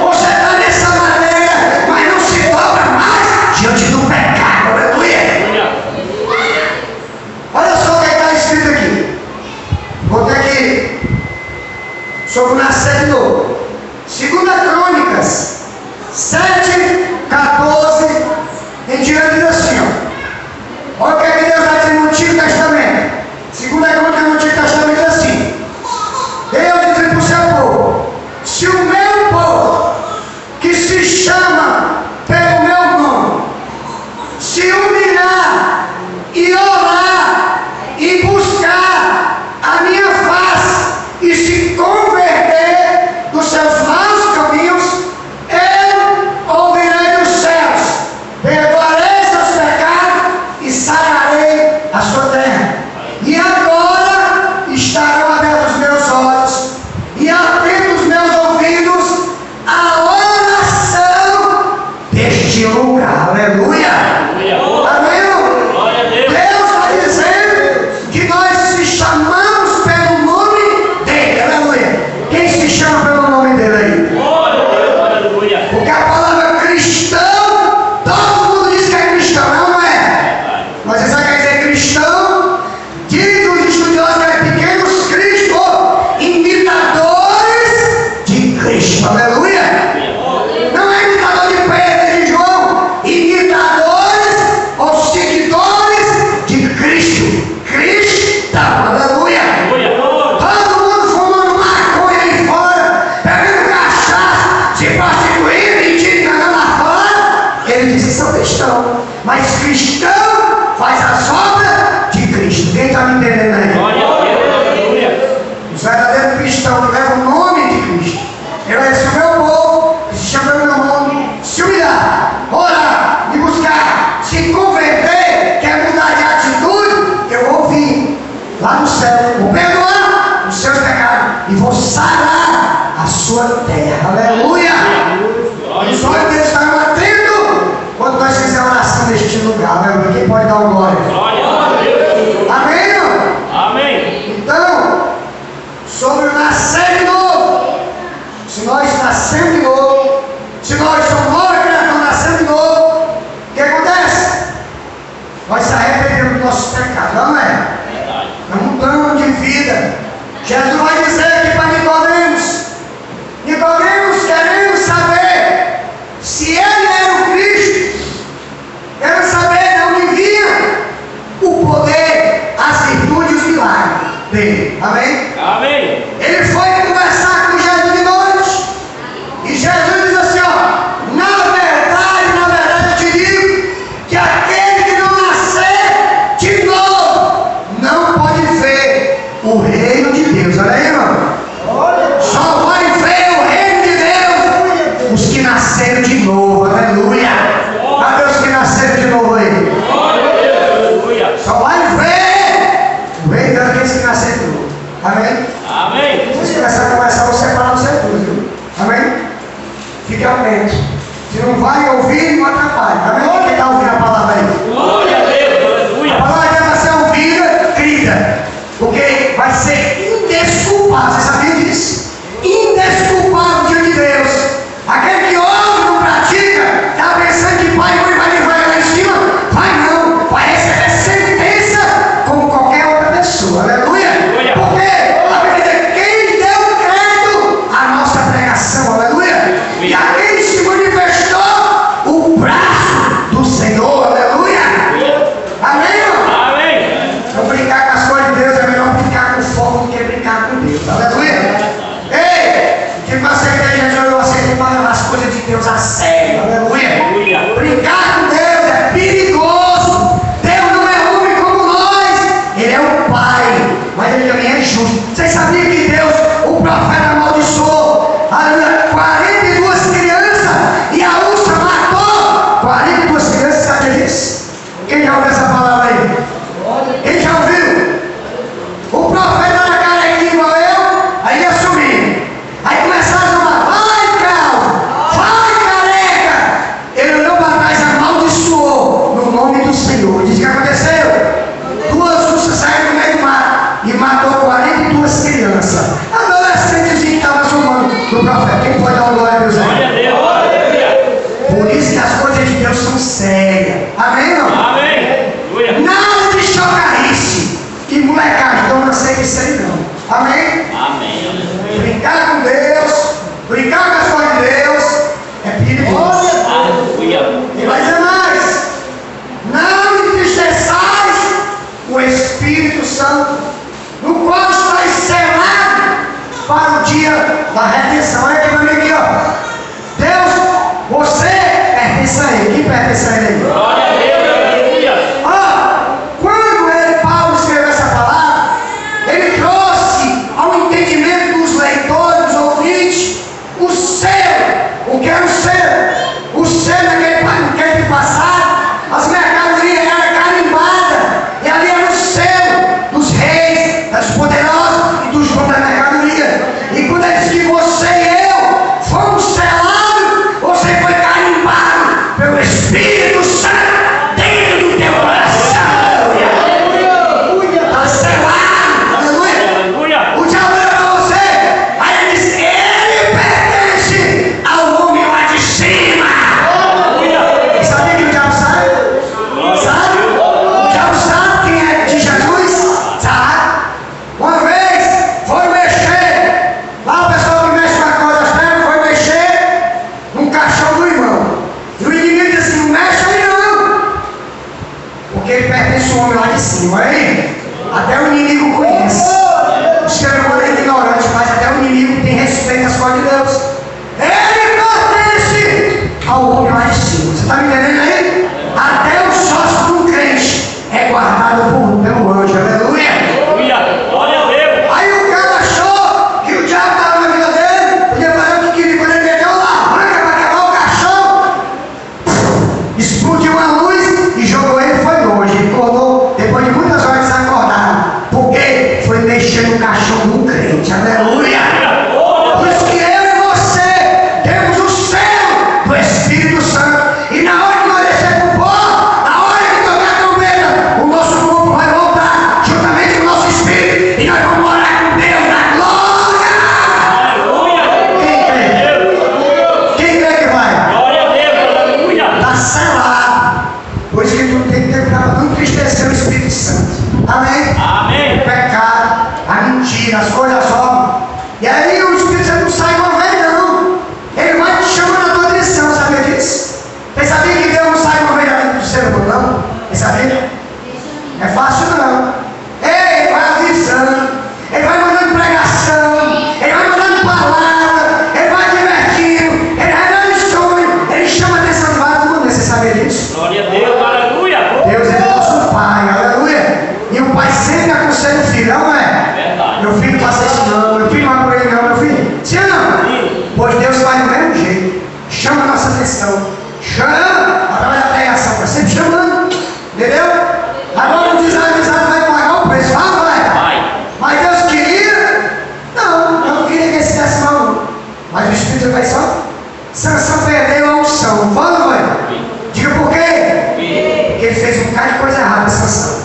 Você está dessa maneira, mas não se dobra mais diante do pecado. Aleluia. Olha só o que está escrito aqui. Vou ter que sobre o nascer de novo. 2 Crônicas 7:14 em diante diz assim, ó. Olha o que é que Deus vai dizer no Antigo Testamento. 2 Crônicas no Antigo Testamento diz assim. Deus diz para o seu povo: se o meu povo, que se chama pelo meu nome, se humilhar e orar e buscar a minha face e se converter dos seus maus caminhos, eu ouvirei Jesus vai dizer aqui para Nicodemos: Nicodemos, querendo saber se ele era o Cristo, quero saber de onde vinha o poder, as virtudes e os milagres dele. Amém? Amém. Ele foi conversar com Jesus de noite, e Jesus diz assim: ó, na verdade eu te digo que aquele que não nascer de novo não pode ver o reino de Deus. Olha aí, irmão. Só vai ver o reino de Deus os que nasceram de novo. Aleluia. Cadê os que nasceram de novo aí? Aleluia. Só vai ver o reino de Deus aqueles que nasceram de novo. Amém? Amém. Vocês começaram a conversar, vou separar você tudo, viu? Amém? Fique atento. Se não vai ouvir, não atrapalha. Amém? Quem está ouvindo a palavra aí? Glória a Deus. Aleluia. A palavra de Deus vai ser ouvida, crida. Porque vai ser indesculpável. Você sabia disso? Indesculpável diante de Deus. Aquele que ouve e não pratica, está pensando que pai e mãe vai levar lá em cima? Vai não. Vai receber sentença como qualquer outra pessoa. Aleluia. Porque a Bíblia diz: quem deu crédito à nossa pregação? Aleluia. E aquele se manifestou o braço do Senhor. Aleluia. Amém, irmão? Amém. Não brincar com as coisas de Deus é melhor brincar com fogo do que brincar com Deus. Aleluia. Ei, que você igreja eu aceitei para levar as coisas de Deus a sério. Aleluia. Brincar com Deus é perigoso. Deus não é homem como nós. Ele é o Pai, mas ele também é justo. Vocês sabiam que Deus, o profeta amaldiçoou, aleluia, 42 crianças e a ursa matou 42 crianças? Sabe disso? Quem já ouviu essa palavra aí? Quem já ouviu? O profeta era carequinho igual eu, aí ia subindo. Aí começaram a chamar: vai, calvo, vai, careca. Ele olhou para trás, amaldiçoou no nome do Senhor. Diz o que aconteceu? 2 ursas saíram no meio do mar e matou 42 crianças. Adolescentes que estavam zombando do profeta. Quem pode dar uma glória a Deus Glória a aí? Deus. Aleluia. Por isso que as coisas de Deus são sérias. Amém, não? Amém. Aleluia. Nada de chocarrice e molecagem, então não sei disso aí não. Amém? Amém. Brincar com Deus, brincar com as coisas de Deus é perigoso. Aleluia. E vai dizer mais: não entristeçais o Espírito Santo, no qual estáis selado para o dia da redenção. Olha aqui para mim aqui, ó. Deus, você pertence a Ele. Quem pertence a Ele? Glória a Deus. Aleluia. Quando Paulo escreveu essa palavra, ele trouxe ao entendimento dos leitores, dos ouvintes, o selo. O que era o selo? O selo naquele passado, as mercadorias eram carimbadas, e ali era o selo dos reis, dos poderosos e dos donos da mercadoria. E quando ele diz que você e eu fomos selados, você foi carimbado pelo Espírito Santo dentro do teu coração. Está selado. Aleluia. Aleluia. O diabo olha para você, aí ele diz: ele pertence ao homem lá de cima. Aleluia. E sabia que o diabo sabe? Sabe? O diabo sabe quem é de Jesus? Sabe? Uma vez foi mexer, lá o pessoal que mexe com a coisa das trevas foi mexer num caixão do irmão. E o inimigo disse assim: não mexe aí não, porque ele pertence ao homem lá de cima. Olha aí, até o inimigo conhece. O ser humano é ignorante, mas até o inimigo tem respeito às coisas de Deus. Ele pertence ao homem lá de cima. Você está me entendendo aí? Até o sócio de um crente é guardado pelo anjo. Aleluia. Aleluia. Glória a Deus. Aí o cara achou que o diabo estava na vida dele, podia fazer o que queria. Quando ele meteu uma alavanca para quebrar o caixão, explodiu a luz e jogou ele e foi longe. Ele acordou depois de muitas horas desacordado. Por quê? Foi mexer no caixão de um crente. Aleluia. Por isso que eu e você temos o selo do Espírito Santo. E na hora que nós descer pro pó, na hora que tocar a trombeta, o nosso corpo vai voltar juntamente com o nosso espírito. E nós vamos morar com Deus na glória. Aleluia. Quem crê? Quem crê que vai? Glória a Deus. Aleluia. Está selado. Por isso que tu tem que ter cuidado para não entristecer o Espírito Santo. Amém? Amém. O pecado, a mentira. gira, as coisas sobem. E aí o Espírito Santo não sai uma vez, não. Ele vai te chamando a tua atenção, sabia disso? Você sabia que Deus não sai uma vez do ser humano, não? Você sabia? Não é fácil, não. Ele vai avisando, ele vai mandando pregação, ele vai mandando palavra, ele vai divertindo, ele vai dando sonho, ele chama a atenção de várias maneiras. Você sabia disso? Glória a Deus, aleluia. Deus é nosso Pai, aleluia. E o Pai sempre aconselha o filho, não é? Verdade. Meu filho faça isso não, meu filho não vai por aí não, meu filho. Sim ou não? Sim. Pois Deus faz do mesmo jeito. Chama a nossa atenção. Chama, através da pregação, está sempre chamando. Entendeu? Agora não diz a amizade vai pagar o preço, vai. Vai. Mas Deus queria? Não, eu não queria que esse desse mal não. Mas o Espírito vai só. Sansão perdeu a unção. Fala, vai. Diga por quê? Porque ele fez um bocado de coisa errada, Sansão.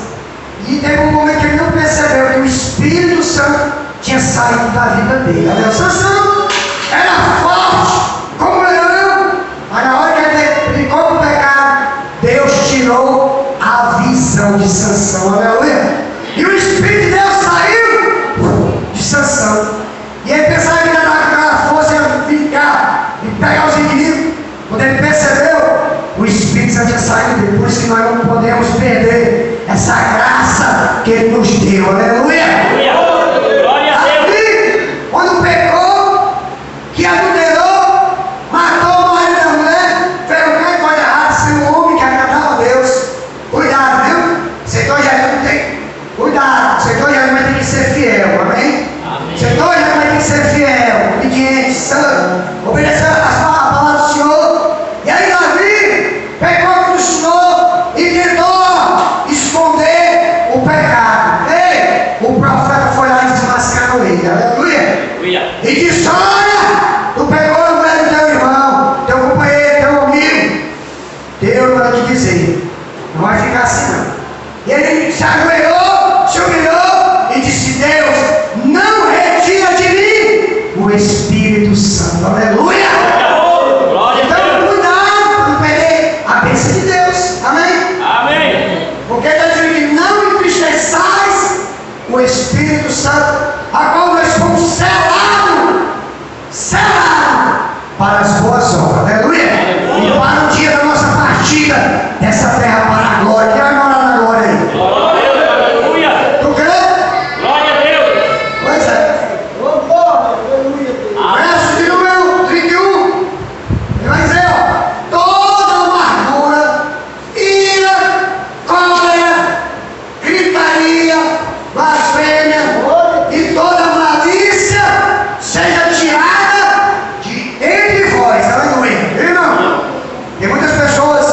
E teve um momento que ele não percebeu que o Espírito Santo tinha saído da vida dele. Olha, Sansão era forte, como leão, mas na hora que ele ficou com o pecado, Deus tirou a visão de Sansão. Aleluia. E o Espírito de Deus saiu de Sansão. E ele pensava que aquela força ia ficar e pegar os inimigos. Quando ele percebeu, o Espírito Santo tinha saído dele. Por isso que nós não podemos perder essa graça que ele nos deu. Aleluia. Glória a Deus. Aí, quando pecou, que adulterou, matou o marido da mulher, fez qualquer coisa errada, sendo um homem que agradava a Deus. Cuidado, viu? Setor já não tem. Cuidado, setor já vai ter que ser fiel, amém? Setor já vai ter que ser fiel, obediente, santo, obedecer a palavra do Senhor. E aí Davi pecou contra o Senhor e tentou esconder o pecado. Ei, o profeta foi lá e desmascarou ele, aleluia. E disse: olha, tu pegou a mulher do teu irmão, teu companheiro, teu amigo. Deus manda te dizer, não vai ficar assim não. E ele se ajoelhou, se humilhou e disse: Deus, não retira de mim o Espírito Santo, aleluia. Então cuidado para não perder a bênção de Deus, amém? Amém. Porque está dizendo que não entristeçais o Espírito Santo, a qual nós fomos selados para as boas obras, aleluia. E para o dia da nossa partida dessa terra para a glória. Quem vai morar na glória aí? Glória a Deus, aleluia. Tu crê? Glória a Deus. Pois é. Verso de número 31. Ele vai dizer, ó, toda amargura, ira, cólera, gritaria, blasfêmia e toda malícia seja tirada de entre vós, aleluia. Irmão, tem muitas pessoas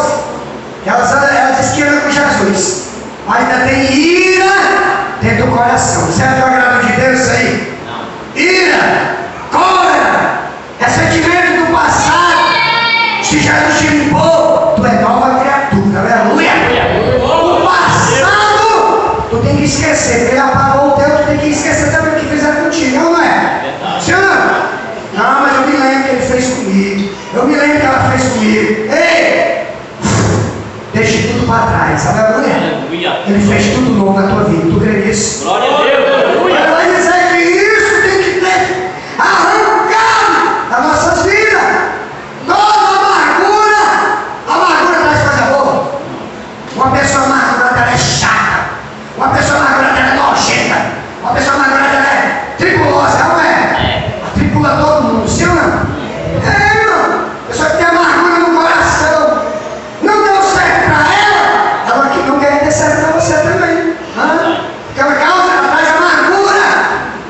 que elas dizem que andam com Jesus, mas ainda tem ira dentro do coração. Será que é o agrado de Deus isso aí? Ira, cólera, ressentimento do passado. Se Jesus te limpou, tu é nova criatura, aleluia. O passado tu tem que esquecer, porque ele apagou o teu, tu tem que esquecer também o que fizeram contigo, não é? Sim ou não? Não, mas eu me lembro que ele fez comigo, eu me lembro que ela fez comigo. Ei, deixe tudo para trás, aleluia. Aleluia. Ele fez tudo novo na tua vida, tu crê nisso? Glória a Deus, Ele aleluia. vai dizer que isso tem que ter arrancado das nossas vidas. Toda amargura traz coisa boa. Uma pessoa amargurada ela é chata. Uma pessoa amargurada ela é nojenta. Uma pessoa amargurada ela é tripulosa, não é? Tripula todo mundo, sim ou não? É, irmão. A pessoa que tem amargura no coração, não deu certo para ela que não quer ter certo para você também. Porque ela causa, ela traz amargura.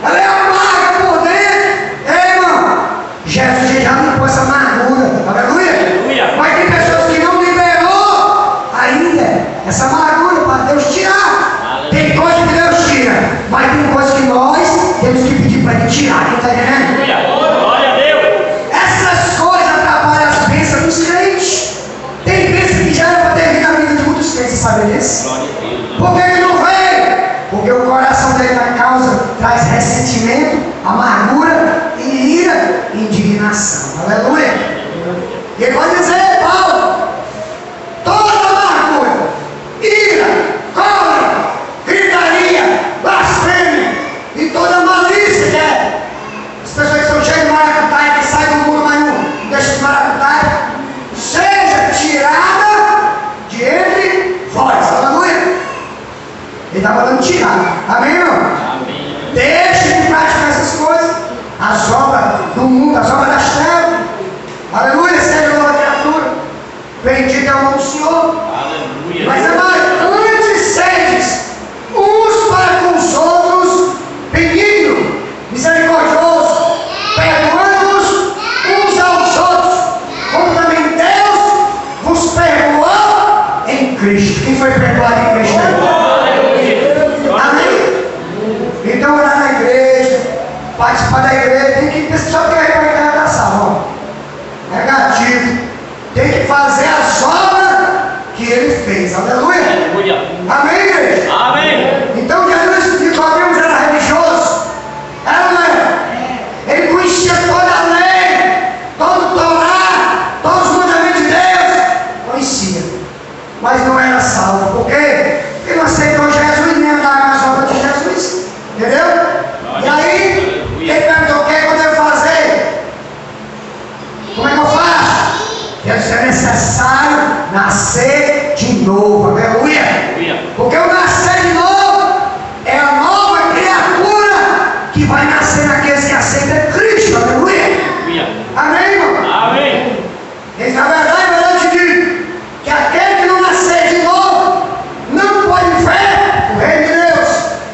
Ela é amarga por dentro. Ei, irmão, Jesus já limpou essa amargura, aleluia. Aleluia. Mas tem pessoas que não liberou ainda essa amargura para Deus tirar. Tem coisa que Deus tira, mas tem coisa que nós temos que pedir para Ele tirar. Quem está entendendo? Aleluia. Glória a Deus. Essas coisas atrapalham as bênçãos dos crentes. Tem bênção que já era para ter vindo na vida de muitos crentes, sabe disso? Glória a Deus. Por que ele não veio? Porque o coração dele na causa traz ressentimento, amargura e ira e indignação. Aleluia. E ele vai dizer, Paulo, toda amargura, ira, cólera, gritaria, blasfêmia e toda malícia Amém, irmão? Amém. Deixe de praticar essas coisas. As obras do mundo, as obras das trevas. Aleluia, seja nova criatura. Bendito é o nome do Senhor. Aleluia. Mas amado, antes sedes uns para com os outros, benigno, misericordioso, perdoando-vos uns aos outros, como também Deus vos perdoou em Cristo. Quem foi perdoado em Cristo? Amém? Então orar na igreja, participar da igreja, tem que só que aí vai cair da sala. Negativo. Tem que fazer as obras que ele fez. Aleluia. Aleluia. Amém, igreja? Amém. Então Jesus, Nicodemos era religioso. Era, não era? Ele conhecia toda a lei, todo o Torá, todos os mandamentos de Deus. Conhecia. Mas não era salvo. Por quê? Porque não aceitou Jesus nem andava nas obras de Jesus. Entendeu? E aí, ele perguntou: o que é que eu devo fazer? Como é que eu faço? É necessário nascer de novo. Aleluia. Porque o nascer de novo é a nova criatura que vai nascer naqueles que aceitam Cristo. Aleluia. Amém, irmão? Amém. Eles, na verdade, eu te digo que aquele que não nascer de novo não pode ver o reino de Deus.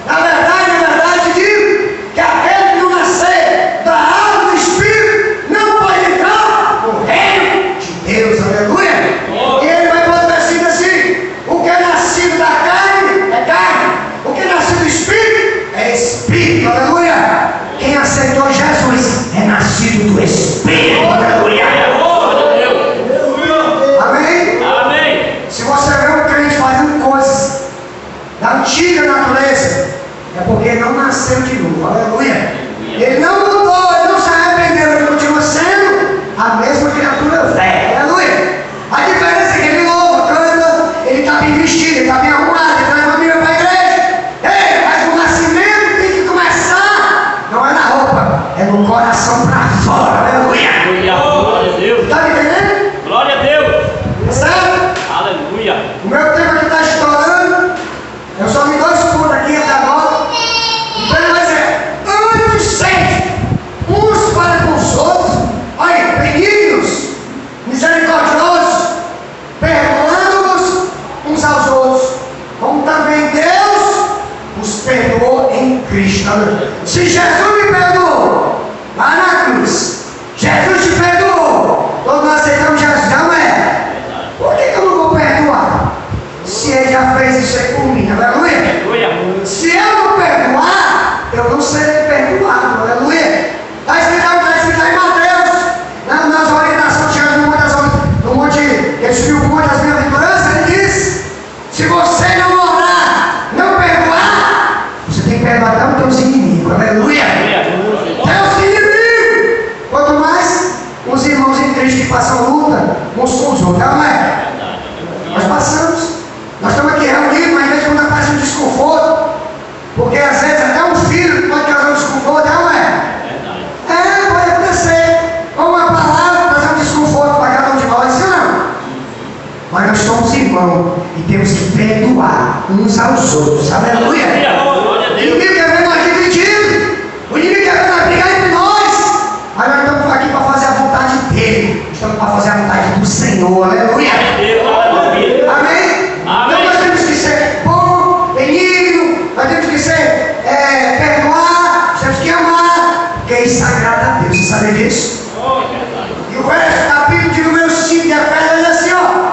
Na verdade, eu te digo que aquele que não nascer da água do Espírito não pode entrar no reino de Deus. Aleluia. E ele vai para o versículo assim: o que é nascido da carne é carne, o que é nascido do Espírito é Espírito. Aleluia. Quem aceitou Jesus é nascido do Espírito. Aleluia. Amém? Amém. Se você vê um crente fazendo coisas da antiga natureza, é porque não nasceu de novo. Aleluia. Ele não mudou, ele não se arrependeu, ele continua sendo a mesma criatura velha. Aleluia. A diferença é que ele louva, canta, ele está bem vestido, ele está bem arrumado, ele traz a família para a igreja. Ei, mas o nascimento tem que começar, não é na roupa, é no coração para fora. Aleluia. Glória a Deus. Está me entendendo? Glória a Deus. Sabe? Aleluia. O meu tempo aqui está estourando. Eu só me dou escuta aqui até agora. Então ele vai dizer: antes sede uns para com os outros, olha, benignos, misericordiosos, perdoando-vos uns aos outros, como também Deus os perdoou em Cristo. Se Jesus me perdoou lá na cruz, Jesus te perdoou, todos nós aceitamos Jesus, não é? Por que eu não vou perdoar? Se ele já fez isso aí por mim, aleluia. Aleluia. Se eu não perdoar, eu não serei perdoado, aleluia. Está escrito em Mateus, nas orientações de Jesus, no monte, ele subiu o monte das bem-aventuranças, ele diz: se você não orar, não perdoar, você tem que perdoar até os teus inimigos, aleluia. Até os inimigos. Quanto mais os irmãos em Cristo que passam luta uns com os outros, não é? Nós passamos. Nós estamos aqui reunidos, mas às vezes quando aparece um desconforto, porque às vezes até um filho pode causar um desconforto, não é? É, pode acontecer. Ou uma palavra trazer um desconforto para cada um de nós, sim ou não? Mas nós somos irmãos e temos que perdoar uns aos outros, aleluia. O inimigo quer ver nós divididos, o inimigo quer ver nós brigar entre nós, mas nós estamos aqui para fazer a vontade dele, nós estamos para fazer a vontade do Senhor, aleluia. Amém? Então nós temos que ser bom, benigno, nós temos que ser perdoar, nós temos que amar, porque isso agrada a Deus, você sabe disso? E o verso, capítulo de número 5 de Efésios diz assim, ó: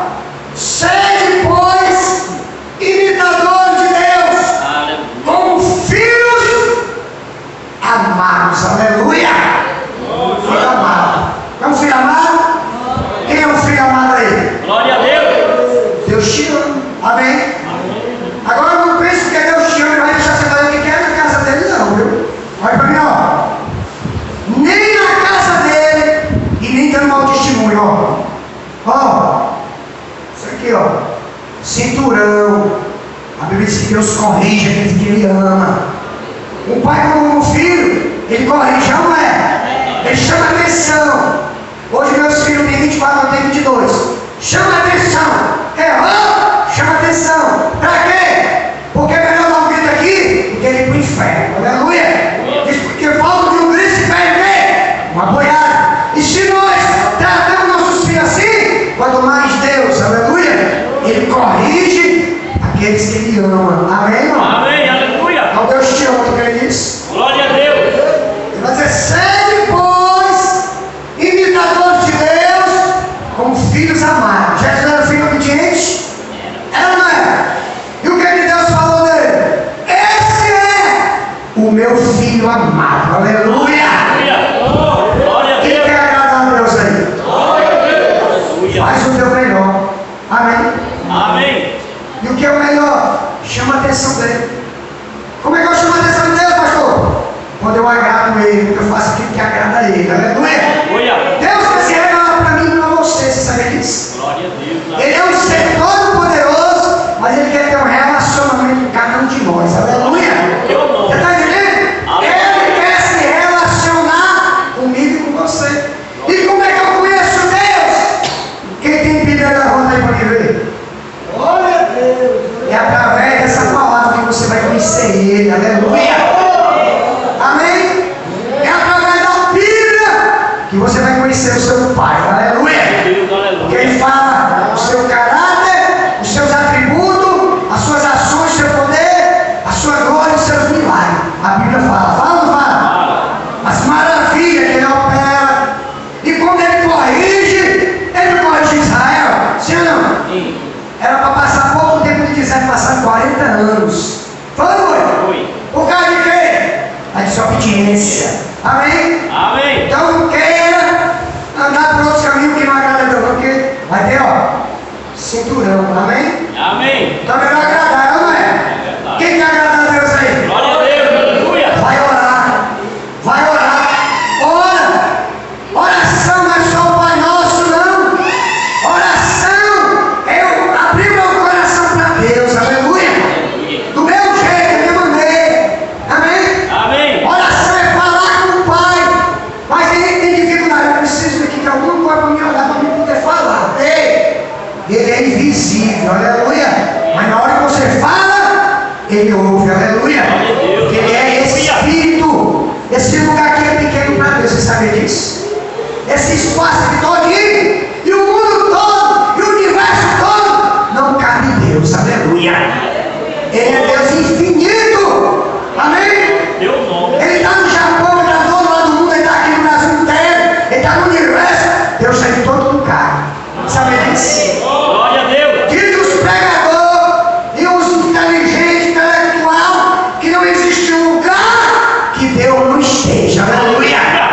sede, pois, imitadores de Deus, como filhos amados, aleluia. Filho amado. É um filho amado? Quem é um filho amado aí? Glória a Deus. Deus te ama, amém? Agora não pense que Deus te ama e vai deixar você fazer o que quer na casa dele, não, viu? Olha para mim, ó. Nem na casa dele e nem dando mau testemunho, ó. Ó, isso aqui, ó. Cinturão. A Bíblia diz que Deus corrige aqueles que ele ama. Um pai como um filho, ele corrige, não é? Ele chama atenção. Hoje meus filhos têm 24, eu tenho 22. Chama atenção. Errou? Chama atenção. Para quê? Porque é melhor dar um grito aqui do que ele ama. Amém, irmão? Amém. Aleluia. Então Deus te ama, o que ele diz? Glória a Deus. Ele vai dizer, sede, pois, imitadores de Deus, como filhos amados. Jesus era filho obediente? Era ou não era? E o que é que Deus falou dele? Esse é o meu filho amado. Aleluia! Glória a Quem Deus. quer agradar a Deus aí? Aleluia. Faz o teu melhor. Amém? Amém. E o que é o melhor? Chama a atenção dele. Como é que eu chamo a atenção de Deus, pastor? Quando eu agrado ele, quando eu faço aquilo que agrada a ele. Aleluia! Aleluia. Deus quer se revelar para mim e para você, você sabe disso? Glória a Deus. Ele é um ser todo poderoso, mas ele quer ter um relacionamento com cada um de nós. Aleluia! Você está entendendo? Ele quer se relacionar comigo e com você. E como é que eu conheço Deus? Quem tem Bíblia da roda aí para me ver? Glória a Deus! É através dessa palavra que você vai conhecer ele. Aleluia! Amém? É através da Bíblia que você vai conhecer o seu Pai. Aleluia! Porque ele fala o seu caráter, os seus atributos, as suas ações, o seu poder, a sua glória e os seus milagres. A Bíblia fala ou não fala? As maravilhas que ele opera. E quando ele corrige Israel. Sim ou não? Sim. Era para passar pouco tempo de dizer, passar 40 anos. Foi ou não foi? Por causa de quê? A desobediência. Amém? Amém. Então não queira andar por outros caminhos que não agrada a Deus, porque vai ter, ó, cinturão. Amém? Amém. Então é melhor agradar, não é? Quem quer agradar a Deus aí? Glória a Deus. Aleluia. Vai orar. Vai orar. Ora. Oração não é só o Pai Nosso, não. Oração é eu abrir meu coração para Deus. Aleluia. Do meu jeito, da minha maneira. Amém? Amém. Oração é falar com o Pai. Mas ele tem dificuldade. Eu preciso aqui de alguma coisa para me olhar, para me poder falar. Ei, ele é invisível. Aleluia. Mas na hora que você fala, ele ouve. Aleluia. Porque ele é Espírito. Esse lugar aqui é pequeno para Deus. Você sabe disso? Esse espaço aqui todinho, e o mundo todo, e o universo todo, não cabe em Deus. Aleluia. Ele é Deus infinito. Amém? Teu nome. Ele está no Japão, ele está do outro lado do mundo, ele está aqui no Brasil inteiro, ele está no universo. Deus está em todo lugar. Sabe disso? Glória a Deus. Diz os pregadores e os inteligentes, intelectual, que não existe um lugar que Deus não esteja. Aleluia.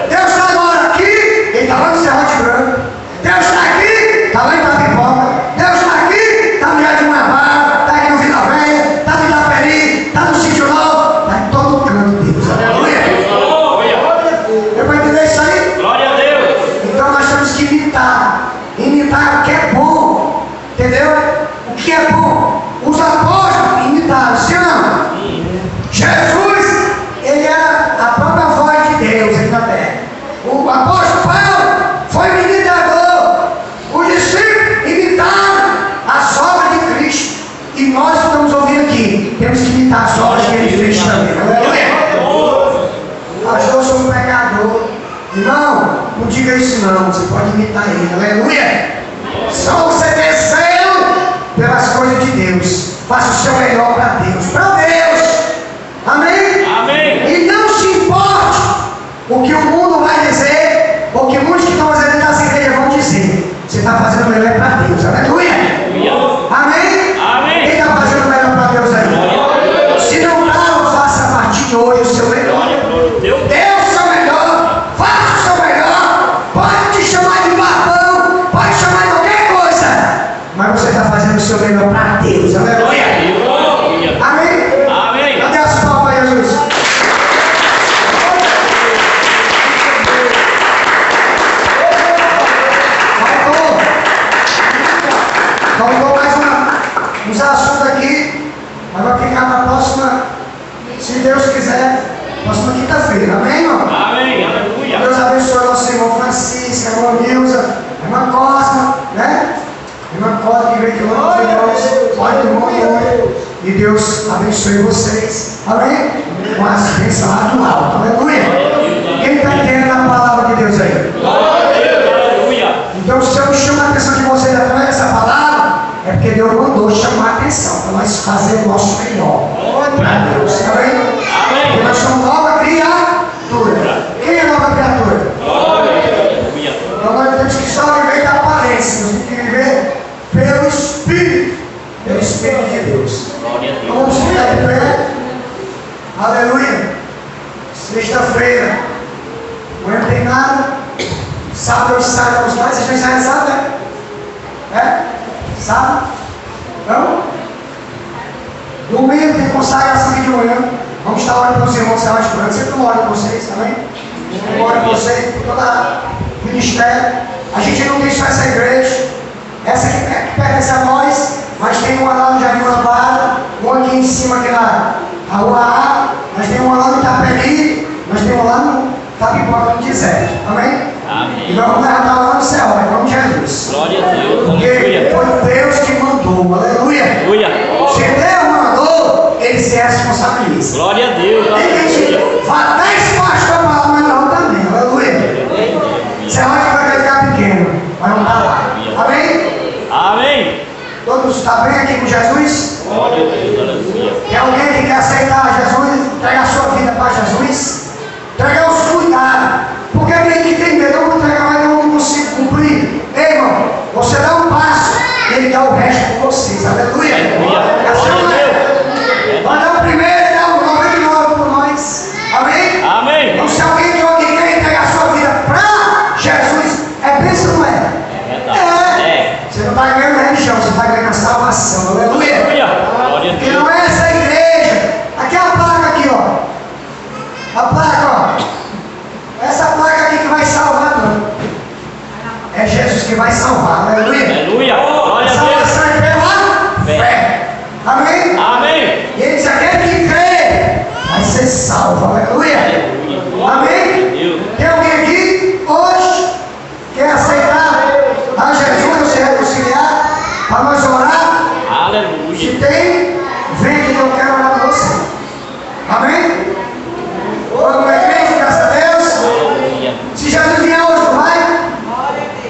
Deus está agora aqui, ele está lá no Serrote Branco. Deus está aqui, está lá em Itapipoca. Deus está aqui, está no Jardim Guanabara, está aqui no Vila Velha, está no Itaperi, está no Sítio Novo, está em todo canto, Deus. Aleluia. Deu para entender isso aí? Glória a Deus. Então nós temos que imitar o que é bom, entendeu? O que é bom. Os apóstolos imitaram, sim ou não? Jesus, ele era a própria voz de Deus aqui na terra. O apóstolo Paulo foi imitador. Os discípulos imitaram as obras de Cristo. E nós que estamos ouvindo aqui, temos que imitar as obras que ele fez também. Aleluia. Pastor, eu sou um pecador. Irmão, não diga isso não, você pode imitar ele. Aleluia. Só você venceu pelas coisas de Deus. Faça o seu melhor para Deus. Para Deus. Amém? Amém. E não se importe o que o mundo vai dizer, ou o que muitos que estão fazendo nas igrejas vão dizer. Você está fazendo o melhor para Deus. Aleluia. Amém? Amém. Quem está fazendo o melhor para Deus aí? Se não está, faça a partir de hoje o seu melhor. Dê o seu melhor. Faça o seu melhor. Pode te chamar de babão, pode chamar de qualquer coisa, mas você está fazendo o seu melhor para Deus. Aleluia. Amém? Amém. Cadê as palmas aí, Jesus? Faltou mais uns assuntos aqui, mas vai ficar na próxima, se Deus quiser, próxima quinta-feira. Amém, irmão? Amém. Aleluia. Deus abençoe nosso irmão Francisco, a irmã Nilza, a irmã Costa, né? A irmã Costa que veio aqui lá nos irmãos, pai do irmão. E Deus abençoe vocês. Amém? Com as bênçãos lá do alto. Aleluia. Quem está entendendo a palavra de Deus aí? Aleluia. Então, se eu chamo a atenção de vocês através dessa palavra, é porque Deus mandou chamar a atenção para nós segunda-feira. Amanhã não tem nada. Sábado eu saio para os pais. Vocês estão ensaiando sábado, né? É? Sábado? Não? Domingo tem consagração aqui de manhã. Vamos estar orando para os irmãos que estão estudando. Sempre eu oro por vocês também. Eu oro por vocês, por todo o ministério. A gente não tem só essa igreja. Essa aqui que pertence a nós. Mas tem uma lá no Jardim Lampara. Uma aqui em cima, aqui na Rua A. Nós temos uma lá no Itaperi. Nós temos lá no Tapipoca, no deserto. Amém? Amém. E vamos levar lá no céu, em nome de Jesus. Glória a Deus. Porque Aleluia. foi Deus que mandou. Aleluia. Aleluia. Se Deus mandou, ele se responsabiliza. Glória a Deus. Tem gente Aleluia. que fala 10 pastor para lá, mas não também. Aleluia. Você acha que vai ficar pequeno, mas não está lá. Amém? Amém. Todos estão bem aqui com Jesus? Glória a Deus. Aleluia. Tem alguém que quer aceitar Jesus, entregar a sua vida para Jesus? Entregar os cuidados. Porque alguém que tem medo, eu vou entregar, mas eu não consigo cumprir. Ei, irmão, você dá um passo, ele dá o resto por vocês. Aleluia. Aleluia. Assim Glória não a é? Deus. Vai dar o primeiro e dá o 99 por nós. Amém? Amém. Então, se alguém quer entregar a sua vida para Jesus, é bênção, não é? É verdade. É. Você não está ganhando religião, você está ganhando a salvação. Aleluia. Aleluia. Glória a E não Deus. é essa igreja. Aqui é a placa aqui, ó. A placa, ó. Essa placa aqui que vai salvar, não. É Jesus que vai salvar. Aleluia. Aleluia. A Glória a Deus. salvação é pela fé. Amém? Amém. E ele diz: aquele que crê vai ser salvo. Aleluia. Aleluia. Glória a Amém? Deus. Tem alguém aqui hoje que quer aceitar a Jesus, se reconciliar, para nós orar? Se Aleluia. tem, vem que eu quero orar por você. Amém? Vamos na igreja, graças a Deus. Aleluia. Se Jesus vier hoje, tu vai?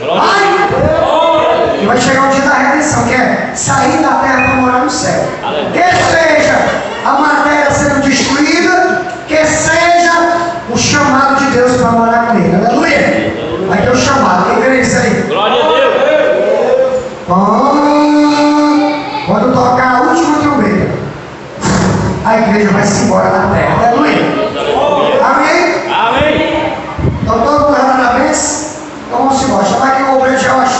Glória a Deus. E vai chegar o dia da redenção, que é sair da terra para morar no céu. Aleluia. Que seja a matéria sendo destruída, que seja o chamado de Deus para morar com ele. Aleluia. Vai ter o chamado. Quem crê isso aí? Glória a Deus. Quando tocar a última trombeta, a igreja vai se embora da terra. Aleluia. Amém? Amém. Então todo mundo dando a vez. Então vamos embora. Chamar aqui o obreiro Jorge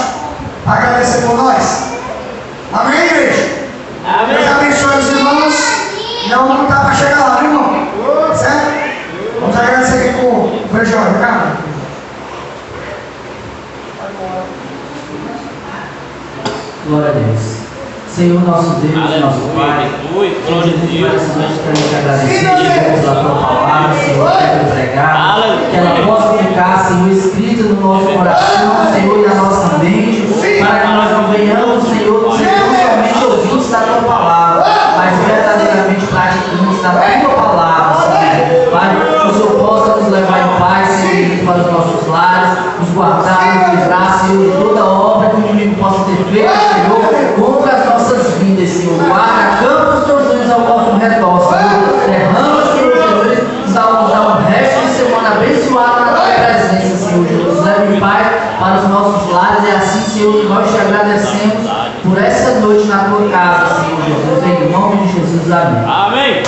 para agradecer por nós. Amém, igreja? Amém. Deus abençoe os irmãos. Não está para chegar lá, viu, irmão? Certo? Vamos agradecer aqui com o obreiro Jorge, cara. Glória a Deus. Senhor nosso Deus, nosso Pai, Aleluia. Glória a Deus. nós queremos te agradecer pela tua palavra, Senhor, quero pregar, que ela possa ficar, Senhor, escrita no nosso coração, Senhor, e na nossa mente, para que nós não venhamos, Senhor, não somente ouvintes da tua palavra, mas verdadeiramente praticantes da tua palavra, Senhor. Pai, que o Senhor possa nos levar em paz, Senhor, para os nossos lares, nos guardar, nos livrar, Senhor, de toda obra que o inimigo possa ter feito, Senhor, contra as nossas vidas, Senhor. Guarda, campa os teus olhos ao nosso redor, Senhor. Derrama, Senhor Jesus, nos dá um resto de semana abençoado na tua presença, Senhor Jesus. Leve em paz para os nossos lares. É assim, Senhor, que nós te agradecemos por essa noite na tua casa, Senhor Jesus. Em nome de Jesus, amém. Amém.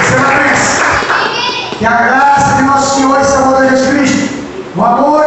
Você vai pensar que a graça de nosso Senhor e Salvador Jesus Cristo, o amor